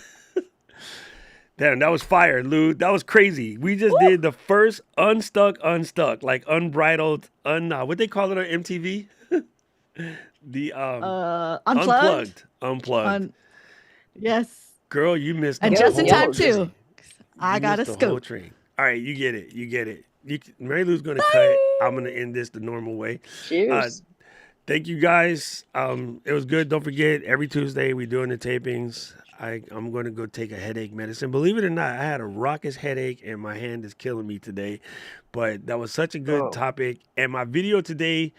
Damn, that was fire, Lou. That was crazy. We just did the first Unstuck, like unbridled, what they call it on MTV? The Unplugged. Yes. Girl, you missed the And whole just in time train. too. I got a missed the whole scoop. train. All right, you get it. Mary Lou's gonna cut. I'm gonna end this the normal way. Cheers. Thank you guys. It was good. Don't forget, every Tuesday we're doing the tapings. I'm going to go take a headache medicine. Believe it or not, I had a raucous headache and my hand is killing me today. But that was such a good topic. And my video today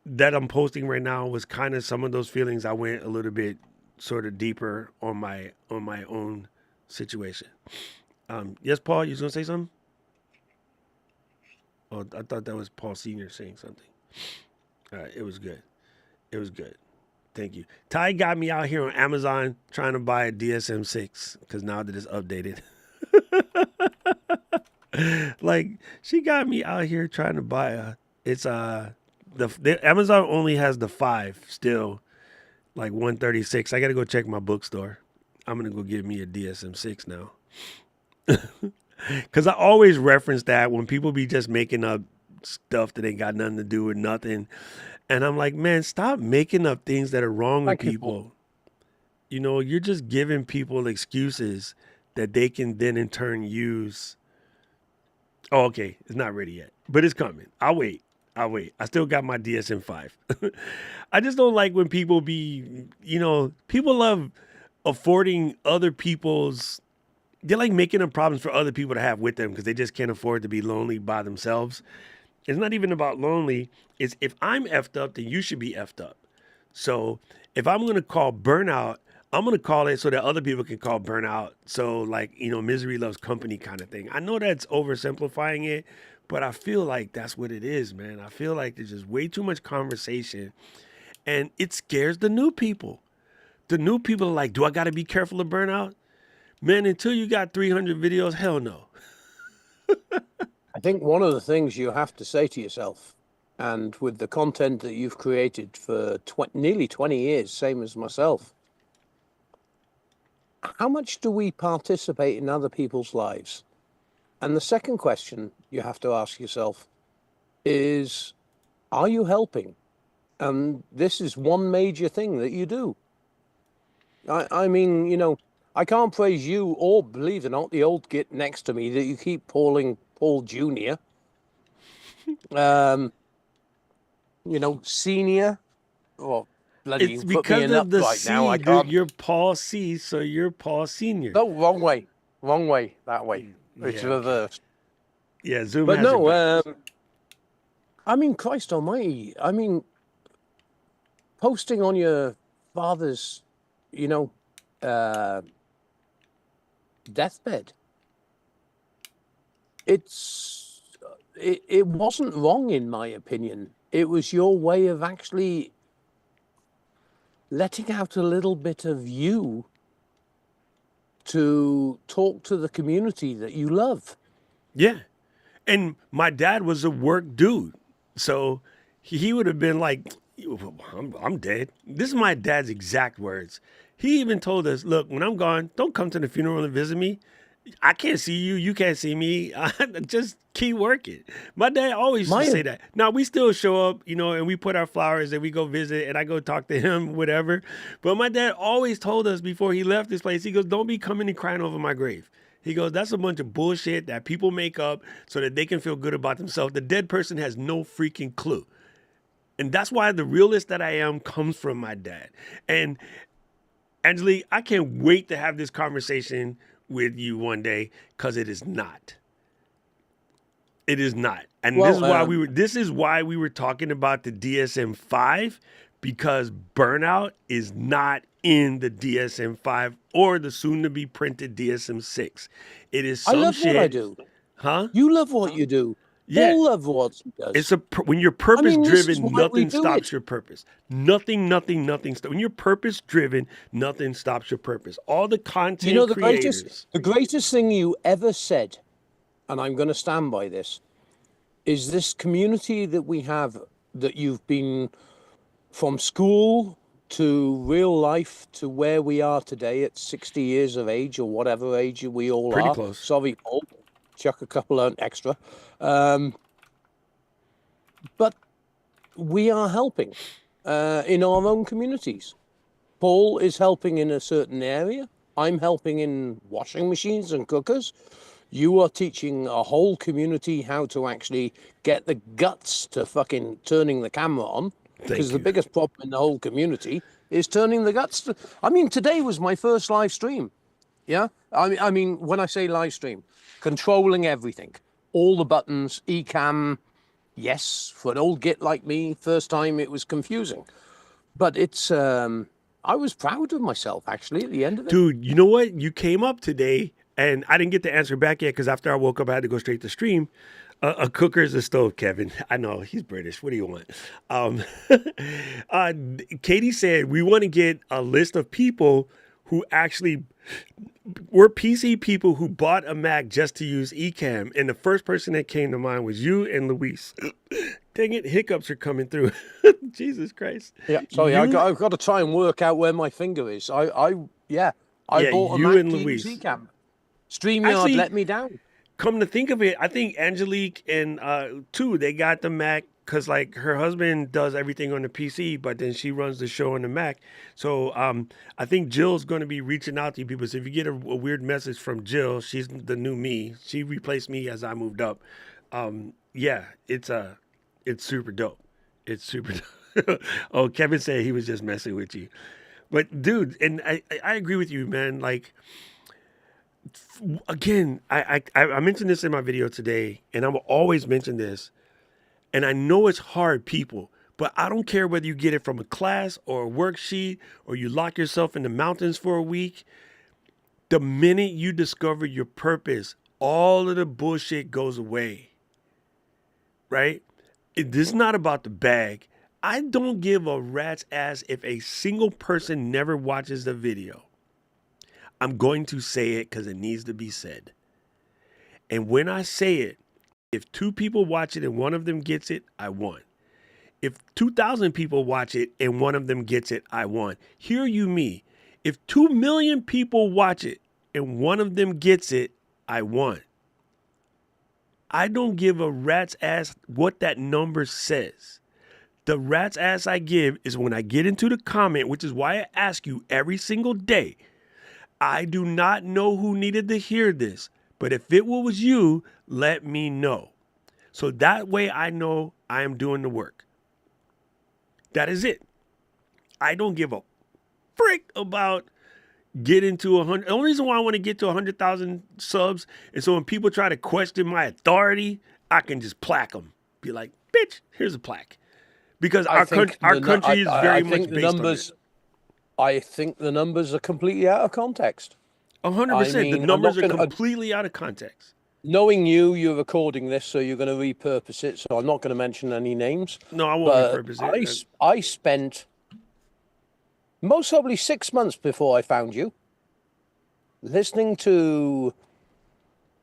that I'm posting right now was kind of some of those feelings. I went a little bit sort of deeper on my own situation. Yes, Paul, you was going to say something? Oh, I thought that was Paul Sr. saying something. All right, it was good. It was good. Thank you. Ty got me out here on Amazon trying to buy a DSM-6 because now that it's updated. Like, she got me out here trying to buy the Amazon only has the 5 still, like 136. I got to go check my bookstore. I'm going to go get me a DSM-6 now. Because I always reference that when people be just making up stuff that ain't got nothing to do with nothing. And I'm like, man, stop making up things that are wrong with people. You know, you're just giving people excuses that they can then in turn use. Oh, okay. It's not ready yet, but it's coming. I'll wait. I still got my DSM-5. I just don't like when people people love affording other people's. They're like making up problems for other people to have with them because they just can't afford to be lonely by themselves. It's not even about lonely. It's if I'm effed up, then you should be effed up. So if I'm going to call burnout, I'm going to call it so that other people can call burnout. So like, misery loves company kind of thing. I know that's oversimplifying it, but I feel like that's what it is, man. I feel like there's just way too much conversation and it scares the new people. The new people are like, do I got to be careful of burnout? Man, until you got 300 videos, hell no. I think one of the things you have to say to yourself, and with the content that you've created for nearly 20 years, same as myself, how much do we participate in other people's lives? And the second question you have to ask yourself is, are you helping? And this is one major thing that you do. I mean, I can't praise you or, believe it or not, the old git next to me that you keep calling Paul Jr. Senior. Oh, bloody It's put me because in of up the right C, now. I dude. can't. You're Paul C, so you're Paul Senior. No, wrong way. Wrong way. That way. It's Yeah, reversed. Yeah, Zoom But has it no, backwards. I mean, Christ almighty. I mean, posting on your father's, deathbed. It wasn't wrong, in my opinion. It was your way of actually letting out a little bit of you to talk to the community that you love. Yeah. And my dad was a work dude. So he would have been like, I'm dead. This is my dad's exact words. He even told us, look, when I'm gone, don't come to the funeral and visit me. I can't see you. You can't see me. Just keep working. My dad always used to say that. Now, we still show up, and we put our flowers and we go visit and I go talk to him, whatever. But my dad always told us before he left this place, he goes, don't be coming and crying over my grave. He goes, that's a bunch of bullshit that people make up so that they can feel good about themselves. The dead person has no freaking clue. And that's why the realist that I am comes from my dad. And Angelique, I can't wait to have this conversation with you one day because it is not. It is not. And this is why we were talking about the DSM-5 because burnout is not in the DSM-5 or the soon to be printed DSM-6. It is some I love shit. what I do. Huh? You love what you do. Yeah. Paul loves what he does. When you're purpose driven, nothing do stops it. your purpose. Nothing. When you're purpose driven, nothing stops your purpose. All the content creators. The greatest thing you ever said and I'm going to stand by this, is this community that we have, that you've been from school to real life to where we are today at 60 years of age, or whatever age we all Pretty are. close. Sorry, Paul, chuck a couple on extra. But we are helping in our own communities. Paul is helping in a certain area. I'm helping in washing machines and cookers. You are teaching a whole community how to actually get the guts to fucking turning the camera on. Because the biggest problem in the whole community is turning the guts to... I mean, today was my first live stream. Yeah? I mean, when I say live stream, controlling everything. All the buttons, eCam. Yes, for an old git like me, first time it was confusing. But it's... I was proud of myself, actually, at the end of it. Dude, you know what? You came up today, and I didn't get the answer back yet because after I woke up, I had to go straight to stream. A cooker is a stove, Kevin. I know, he's British. What do you want? Katie said, we want to get a list of people who actually were PC people who bought a Mac just to use eCam. And the first person that came to mind was you and Luis. Dang it, hiccups are coming through. Jesus Christ. Yeah, sorry, I've got to try and work out where my finger is. I bought a you Mac and to Luis. use eCam. StreamYard Actually, let me down. Come to think of it, I think Angelique and too, they got the Mac because like her husband does everything on the PC, but then she runs the show on the Mac. So I think Jill's going to be reaching out to you people. So if you get a weird message from Jill, she's the new me. She replaced me as I moved up. Yeah, it's super dope. It's super dope. Oh, Kevin said he was just messing with you. But dude, and I agree with you, man. Like, again, I mentioned this in my video today, and I will always mention this. And I know it's hard, people, but I don't care whether you get it from a class or a worksheet or you lock yourself in the mountains for a week. The minute you discover your purpose, all of the bullshit goes away, right? This is not about the bag. I don't give a rat's ass if a single person never watches the video. I'm going to say it because it needs to be said. And when I say it, if 2 people watch it and one of them gets it, I won. If 2,000 people watch it and one of them gets it, I won. Hear you me. If 2 million people watch it and one of them gets it, I won. I don't give a rat's ass what that number says. The rat's ass I give is when I get into the comment, which is why I ask you every single day. I do not know who needed to hear this, but if it was you, let me know. So that way I know I am doing the work. That is it. I don't give a frick about getting to 100. The only reason why I want to get to 100,000 subs is so when people try to question my authority, I can just plaque them. Be like, bitch, here's a plaque. Because our country is very much based on it. I think the numbers are completely out of context. 100%. The numbers are completely out of context. Knowing you're recording this, so you're going to repurpose it. So I'm not going to mention any names. No, I won't repurpose it. I spent most probably 6 months before I found you listening to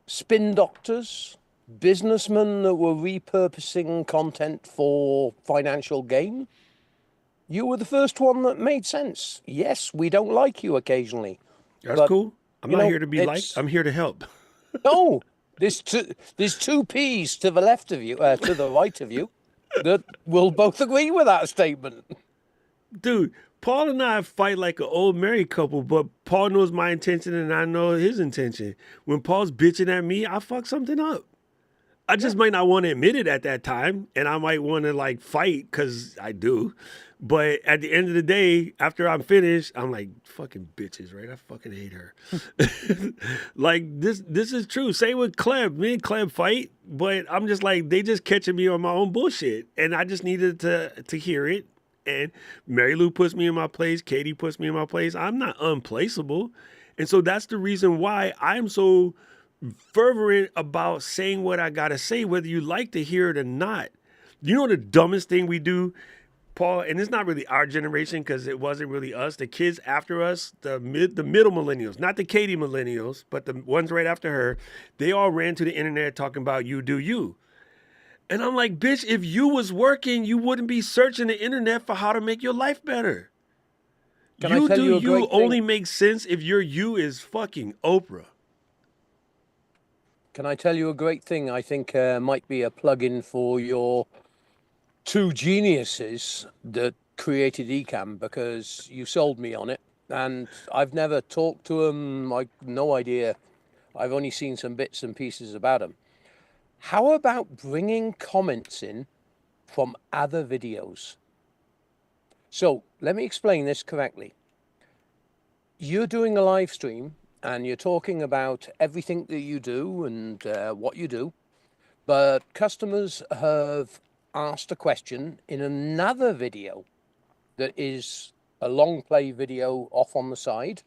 spin doctors, businessmen that were repurposing content for financial gain. You were the first one that made sense. Yes, we don't like you occasionally. That's cool. I'm not here to be liked. I'm here to help. No, there's two P's to the left of you, to the right of you, that will both agree with that statement. Dude, Paul and I fight like an old married couple, but Paul knows my intention and I know his intention. When Paul's bitching at me, I fuck something up. I just might not want to admit it at that time, and I might want to like fight because I do. But at the end of the day, after I'm finished, I'm like, fucking bitches, right? I fucking hate her. Like, this is true. Same with Cleb. Me and Cleb fight, but I'm just like, they just catching me on my own bullshit. And I just needed to hear it. And Mary Lou puts me in my place. Katie puts me in my place. I'm not unplaceable. And so that's the reason why I'm so fervent about saying what I got to say, whether you like to hear it or not. You know the dumbest thing we do? Paul, and it's not really our generation because it wasn't really us. The kids after us, the middle millennials, not the Katie millennials, but the ones right after her, they all ran to the internet talking about you do you. And I'm like, bitch, if you was working, you wouldn't be searching the internet for how to make your life better. Can I You tell do you a you great thing? only makes sense if your you is fucking Oprah. Can I tell you a great thing? I think might be a plug-in for your two geniuses that created Ecamm, because you sold me on it, and I've never talked to them. I no idea. I've only seen some bits and pieces about them. How about bringing comments in from other videos? So let me explain this correctly. You're doing a live stream and you're talking about everything that you do and what you do, but customers have asked a question in another video that is a long play video off on the side,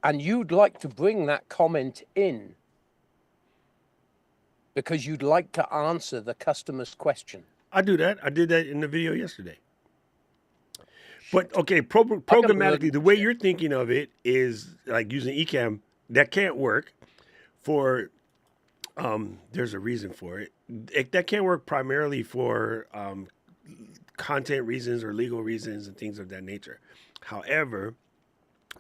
and you'd like to bring that comment in because you'd like to answer the customer's question. I do that. I did that in the video yesterday. But okay, programmatically, the way you're thinking of it is like using Ecamm. That can't work for. There's a reason for it. That can't work primarily for content reasons or legal reasons and things of that nature. However,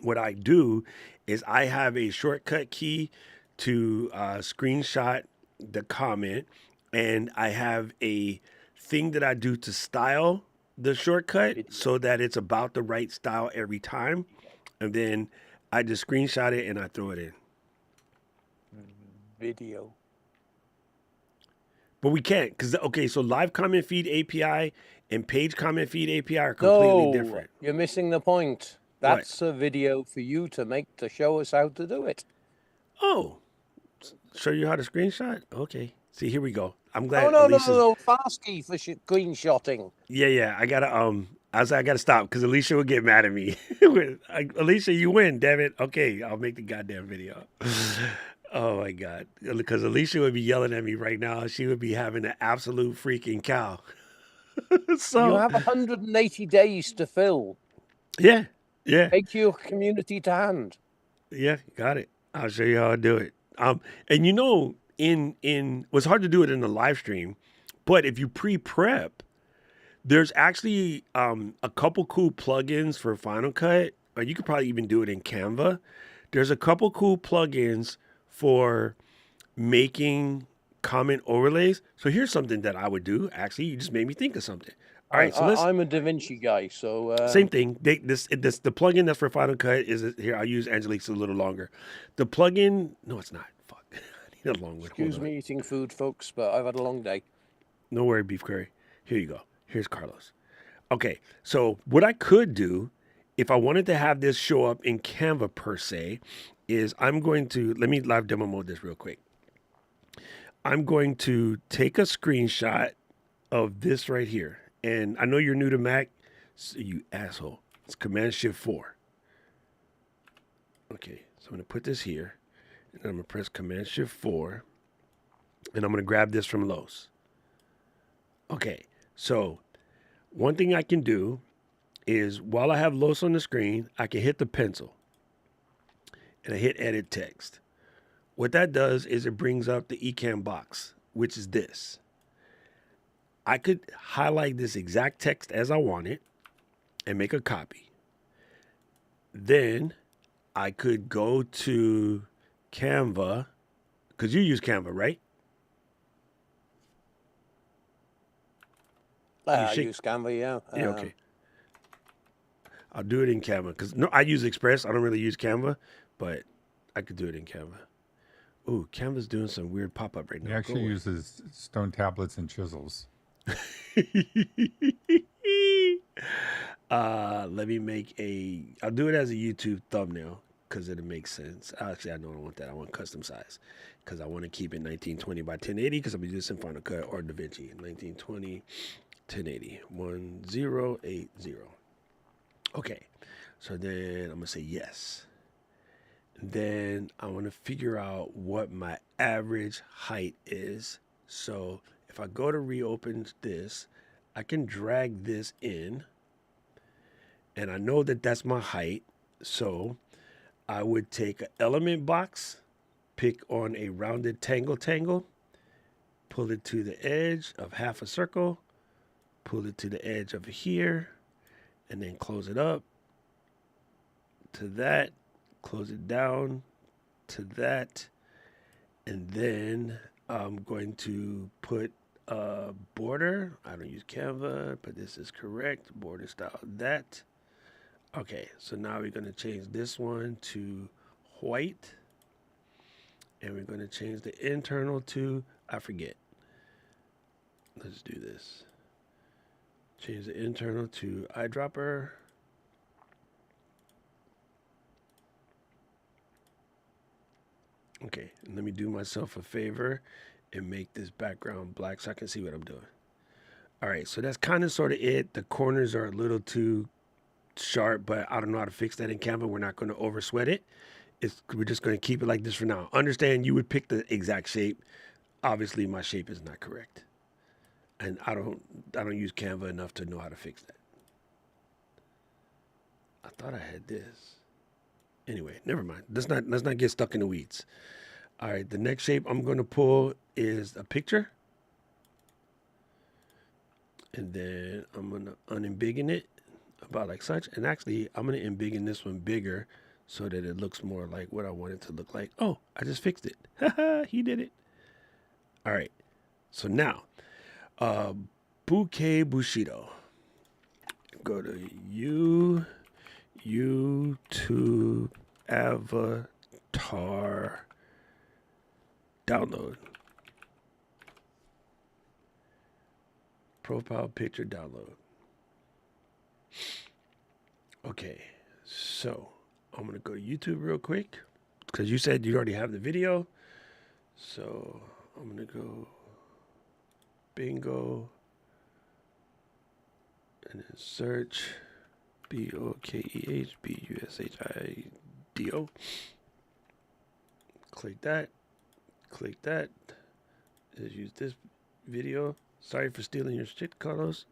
what I do is I have a shortcut key to screenshot the comment, and I have a thing that I do to style the shortcut so that it's about the right style every time. And then I just screenshot it and I throw it in. Video. But we can't because, okay, so live comment feed API and page comment feed API are completely different. You're missing the point. That's a video for you to make to show us how to do it. Oh, show you how to screenshot? Okay. See, here we go. I'm glad. No. Fast key for screenshotting. Yeah. I gotta stop because Alicia will get mad at me. Alicia, you win, damn it. Okay, I'll make the goddamn video. Oh my God. Because Alicia would be yelling at me right now. She would be having an absolute freaking cow. So you have 180 days to fill. Yeah. Take your community to hand. Yeah, got it. I'll show you how I do it. And you know, it was hard to do it in the live stream, but if you pre-prep, there's actually a couple cool plugins for Final Cut, or you could probably even do it in Canva. There's a couple cool plugins for making comment overlays. So here's something that I would do. Actually, you just made me think of something. All right, so I'm a Da Vinci guy, so same thing. The plugin that's for Final Cut is here. I'll use Angelique's a little longer. The plugin, no, it's not. Fuck, I need a long one. Excuse me eating food, folks, but I've had a long day. No worry, beef curry. Here you go. Here's Carlos. Okay, so what I could do if I wanted to have this show up in Canva per se is I'm going to, let me live demo mode this real quick. I'm going to take a screenshot of this right here. And I know you're new to Mac, so you asshole. It's Command-Shift-4. Okay, so I'm going to put this here. And I'm going to press Command-Shift-4. And I'm going to grab this from Lowe's. Okay, so one thing I can do is while I have Lowe's on the screen, I can hit the pencil. And I hit Edit Text. What that does is it brings up the Ecamm box, which is this. I could highlight this exact text as I want it and make a copy. Then I could go to Canva, because you use Canva, right? I use Canva, yeah. Yeah, okay. I'll do it in Canva because I use Express. I don't really use Canva, but I could do it in Canva. Ooh, Canva's doing some weird pop-up right now. He actually uses stone tablets and chisels. Let me make I'll do it as a YouTube thumbnail because it'll make sense. Actually, I don't want that. I want custom size because I want to keep it 1920 by 1080 because I'll be using Final Cut or DaVinci. 1920, 1080, 1080. Okay, so then I'm going to say yes. Then I want to figure out what my average height is. So if I go to reopen this, I can drag this in, and I know that that's my height. So I would take an element box, pick on a rounded tangle, pull it to the edge of half a circle, pull it to the edge of here, and then close it up to that, close it down to that, and then I'm going to put a border. I don't use Canva, but this is correct. Border style that. Okay, so now we're going to change this one to white, and we're going to change the internal to, I forget. Let's do this. Change the internal to eyedropper. Okay, and let me do myself a favor and make this background black so I can see what I'm doing. All right, so that's kind of sort of it. The corners are a little too sharp, but I don't know how to fix that in Canva. We're not going to over sweat it. We're just going to keep it like this for now. Understand you would pick the exact shape. Obviously, my shape is not correct, and I don't use Canva enough to know how to fix that. I thought I had this. Anyway, never mind. Let's not get stuck in the weeds. All right, the next shape I'm going to pull is a picture, and then I'm going to unembiggen it about like such. And actually, I'm going to embiggen this one bigger so that it looks more like what I want it to look like. Oh, I just fixed it. Haha, he did it. All right. So now, Bouquet Bushido. Go to YouTube avatar download. Profile picture download. Okay, so I'm gonna go to YouTube real quick because you said you already have the video. So I'm gonna go bingo and then search BOKEHBUSHIDO. Click that. Click that. Just use this video. Sorry for stealing your shit, Carlos.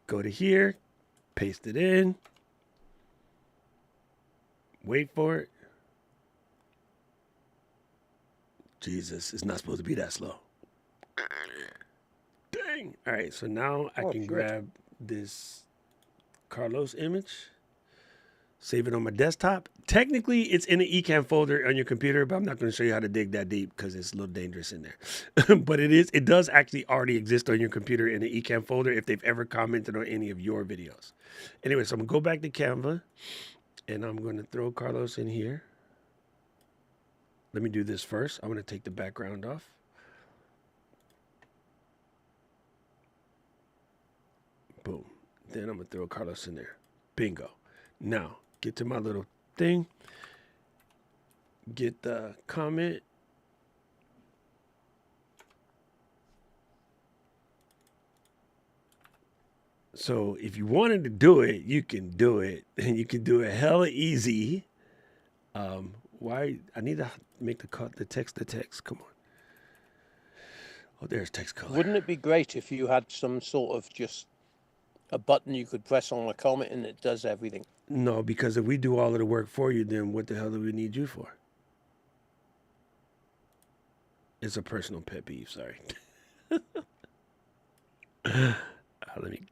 Go to here, paste it in, wait for it. Jesus, it's not supposed to be that slow. Dang. All right, so now I can grab this Carlos image, save it on my desktop. Technically, it's in the eCam folder on your computer, but I'm not going to show you how to dig that deep because it's a little dangerous in there. But it does actually already exist on your computer in the eCam folder if they've ever commented on any of your videos. Anyway, so I'm going to go back to Canva, and I'm going to throw Carlos in here. Let me do this first. I'm going to take the background off. Boom. Then I'm going to throw Carlos in there. Bingo. Now, get to my little thing. Get the comment. So if you wanted to do it, you can do it. And you can do it hella easy. Why? I need to make the text. Come on. Oh, there's text color. Wouldn't it be great if you had some sort of just a button you could press on a comment and it does everything? No, because if we do all of the work for you, then what the hell do we need you for? It's a personal pet peeve, sorry. Let me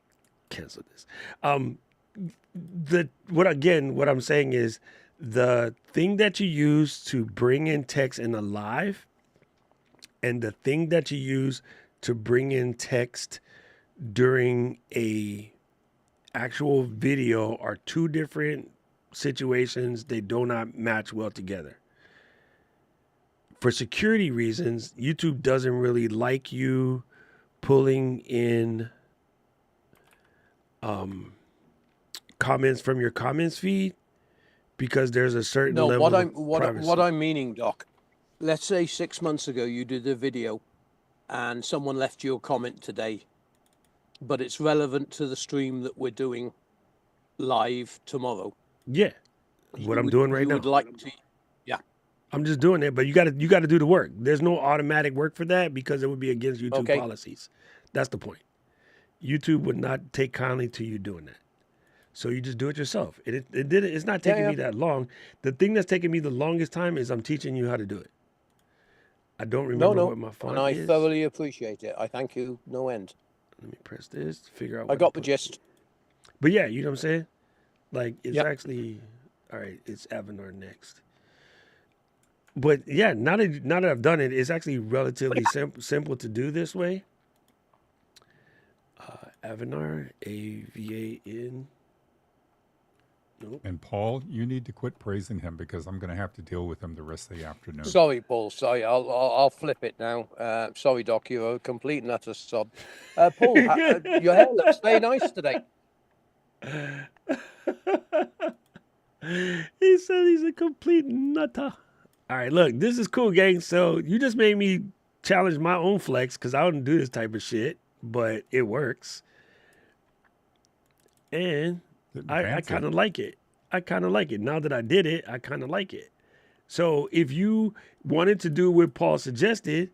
cancel this. What I'm saying is the thing that you use to bring in text in a live and the thing that you use to bring in text during a actual video are two different situations. They do not match well together. For security reasons, YouTube doesn't really like you pulling in comments from your comments feed because there's a certain level of privacy. What I'm meaning, Doc, let's say 6 months ago you did a video and someone left you a comment today, but it's relevant to the stream that we're doing live tomorrow. Yeah, I'm doing right now. Would like to, yeah. I'm just doing it, but you got to do the work. There's no automatic work for that because it would be against YouTube policies. That's the point. YouTube would not take kindly to you doing that. So you just do it yourself. It's not taking me that long. The thing that's taking me the longest time is I'm teaching you how to do it. I don't remember what my font and I is. thoroughly appreciate it. I thank you, no end. Let me press this to figure out I what got the gist. But yeah, you know what I'm saying? Like, it's Yep. actually, all right, it's Avanar next. But yeah, now that I've done it, it's actually relatively simple to do this way. Avanar, A-V-A-N. Nope. And Paul, you need to quit praising him because I'm going to have to deal with him the rest of the afternoon. Sorry, Paul. Sorry, I'll flip it now. Sorry, Doc. You're a complete and utter sob. Paul, your hair looks very nice today. He said he's a complete nutter. All right, look, this is cool, gang. So you just made me challenge my own flex because I don't do this type of shit, but it works. And I kind of like it. I kind of like it. Now that I did it, I kind of like it. So if you wanted to do what Paul suggested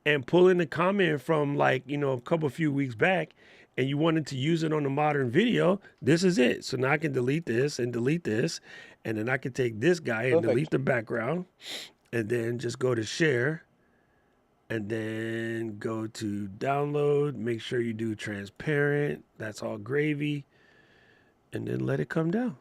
and pull in a comment from like, a few weeks back and you wanted to use it on a modern video, this is it. So now I can delete this and delete this. And then I can take this guy and delete the background and then just go to share and then go to download. Make sure you do transparent. That's all gravy. And then let it come down.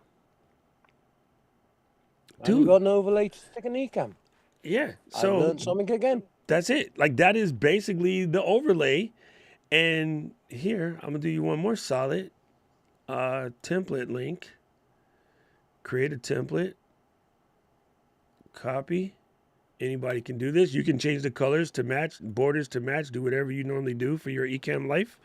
Dude. You got an overlay to stick an eCam. Yeah. So I learned something again. That's it. Like that is basically the overlay. And here, I'm gonna do you one more solid. Template link. Create a template. Copy. Anybody can do this. You can change the colors to match, borders to match, do whatever you normally do for your eCam life.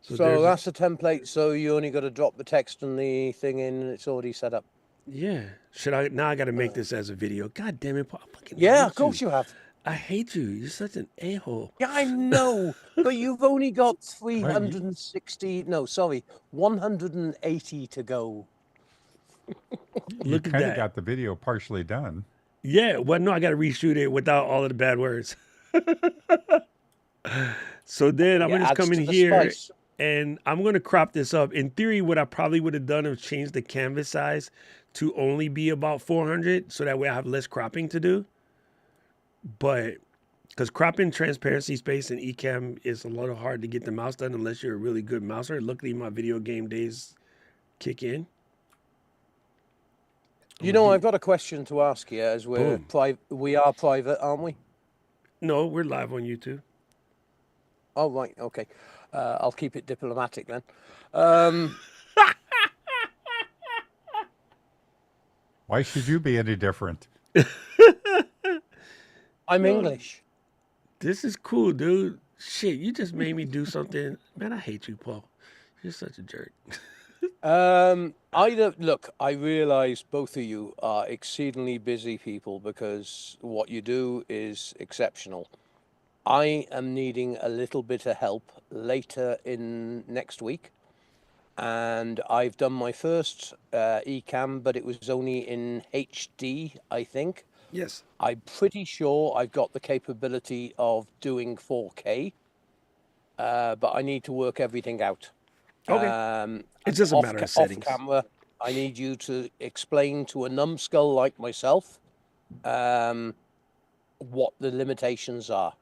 So that's a template, so you only got to drop the text and the thing in and it's already set up. Yeah. Now I got to make this as a video. God damn it, Paul. I fucking yeah, hate of course you have. I hate you. You're such an a-hole. Yeah, I know. But you've only got 180 to go. Look at kind that. of got the video partially done. Yeah. Well, no, I got to reshoot it without all of the bad words. So then I'm going to just come in here and I'm going to crop this up. In theory, what I probably would have done is change the canvas size to only be about 400. So that way I have less cropping to do. But because cropping transparency space in eCam is a little hard to get the mouse done unless you're a really good mouser. Luckily, my video game days kick in. I've got a question to ask you as we're we are private, aren't we? No, we're live on YouTube. Oh, right. Okay. I'll keep it diplomatic then. Why should you be any different? I'm English. This is cool, dude. Shit, you just made me do something. Man, I hate you, Paul. You're such a jerk. Look, I realize both of you are exceedingly busy people because what you do is exceptional. I am needing a little bit of help later in next week. And I've done my first eCam, but it was only in HD, I think. Yes. I'm pretty sure I've got the capability of doing 4K, but I need to work everything out. Okay. It's just a matter of settings. Off camera, I need you to explain to a numbskull like myself what the limitations are.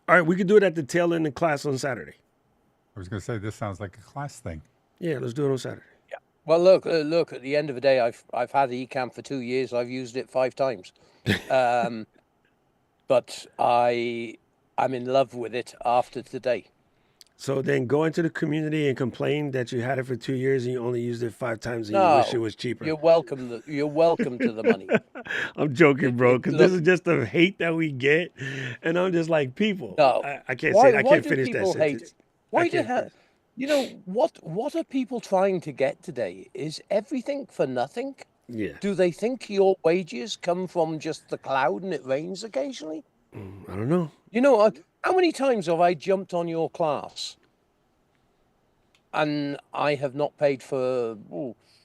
All right, we could do it at the tail end of class on Saturday. I was going to say, this sounds like a class thing. Yeah, let's do it on Saturday. Yeah. Well, look. At the end of the day, I've had the eCam for 2 years. I've used it 5 times, but I'm in love with it after today. So then go into the community and complain that you had it for 2 years and you only used it 5 times and you wish it was cheaper. You're welcome to the money. I'm joking, bro, because this is just the hate that we get, and I'm just like, people. No, I can't say. I can't finish that sentence. Why do hell? What are people trying to get today? Is everything for nothing? Yeah. Do they think your wages come from just the cloud and it rains occasionally? I don't know. How many times have I jumped on your class and I have not paid for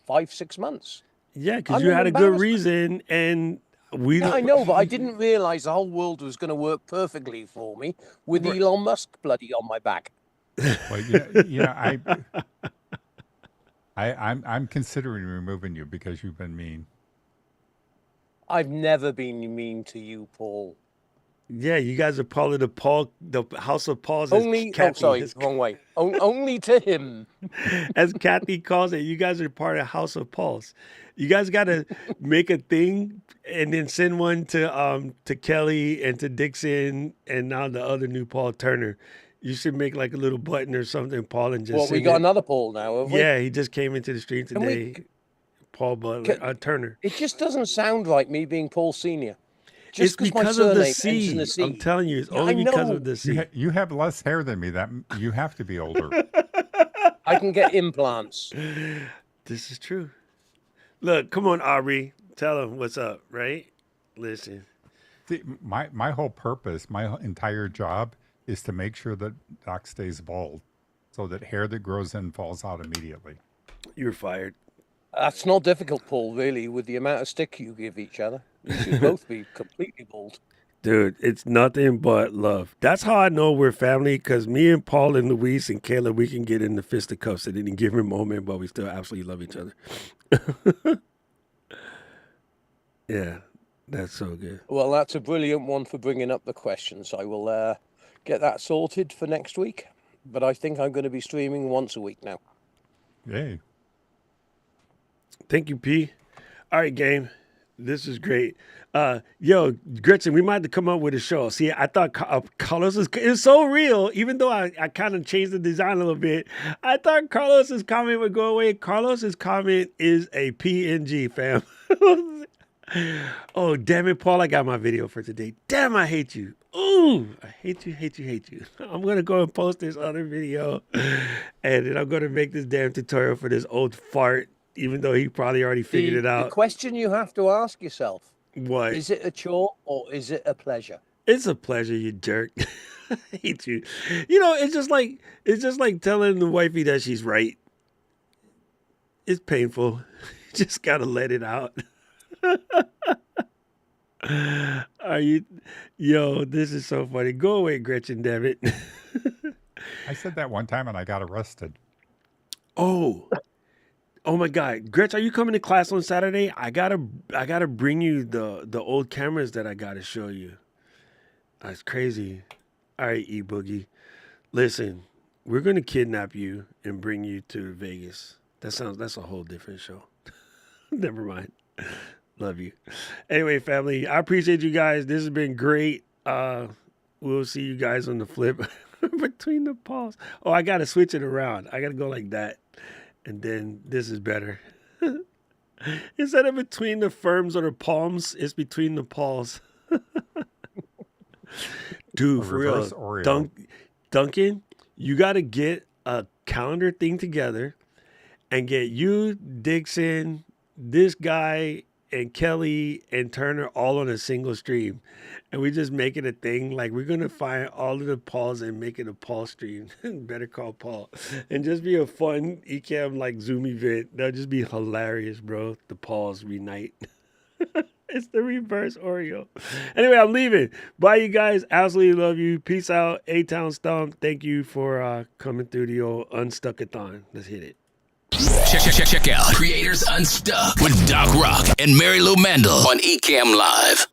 5-6 months? Yeah, because you had a good reason, and I know, but I didn't realize the whole world was going to work perfectly for me with Elon Musk bloody on my back. Well, I'm considering removing you because you've been mean. I've never been mean to you, Paul. Yeah, you guys are part of the House of Pauls. Wrong way. Only to him. As Kathy calls it, you guys are part of House of Pauls. You guys got to make a thing and then send one to Kelly and to Dixon and now the other new Paul Turner. You should make like a little button or something, Paul, and just Well, we got another Paul now, have we? Yeah, he just came into the stream today. Paul Butler, Turner. It just doesn't sound like me being Paul Senior. It's because of the C. I'm telling you, it's only because of the C. You have less hair than me. That you have to be older. I can get implants. This is true. Look, come on, Aubrey. Tell him what's up, right? Listen. See, my whole purpose, my entire job is to make sure that Doc stays bald so that hair that grows in falls out immediately. You're fired. That's not difficult, Paul, really, with the amount of stick you give each other. You should both be completely bald. Dude, it's nothing but love. That's how I know we're family, because me and Paul and Luis and Kayla, we can get in the fisticuffs at any given moment, but we still absolutely love each other. Yeah, that's so good. Well, that's a brilliant one for bringing up the questions. I will get that sorted for next week, but I think I'm going to be streaming once a week now. Yay. Thank you, P. All right, game. This is great. Yo, Gretchen, we might have to come up with a show. See, I thought Carlos is so real, even though I kind of changed the design a little bit. I thought Carlos's comment would go away. Carlos's comment is a PNG, fam. Oh, damn it, Paul. I got my video for today. Damn, I hate you. Ooh, I hate you, hate you, hate you. I'm going to go and post this other video, and then I'm going to make this damn tutorial for this old fart, even though he probably already figured it out. The question you have to ask yourself. What? Is it a chore or is it a pleasure? It's a pleasure, you jerk. I hate you. You know, it's just like telling the wifey that she's right. It's painful. You just got to let it out. Yo, this is so funny. Go away, Gretchen, damn it. I said that one time and I got arrested. Oh my God, Gretch, are you coming to class on Saturday? I gotta bring you the old cameras that I gotta show you. That's crazy. All right, E-Boogie. Listen, we're gonna kidnap you and bring you to Vegas. That's a whole different show. Never mind. Love you. Anyway, family, I appreciate you guys. This has been great. We'll see you guys on the flip between the paws. Oh, I gotta switch it around. I gotta go like that. And then this is better. Instead of between the firms or the palms, it's between the paws. Dude, for real. Duncan, you got to get a calendar thing together and get you, Dixon, this guy, and Kelly and Turner all on a single stream. And we just make it a thing. Like, we're going to find all of the Pauls and make it a Paul stream. Better call Paul. And just be a fun Ecamm like Zoom event. That'll just be hilarious, bro. The Pauls reunite. It's the reverse Oreo. Anyway, I'm leaving. Bye, you guys. Absolutely love you. Peace out. A-Town Stomp. Thank you for coming through the old Unstuck-a-thon. Let's hit it. Check out Creators Unstuck with Doc Rock and Mary Lou Mandel on Ecamm Live.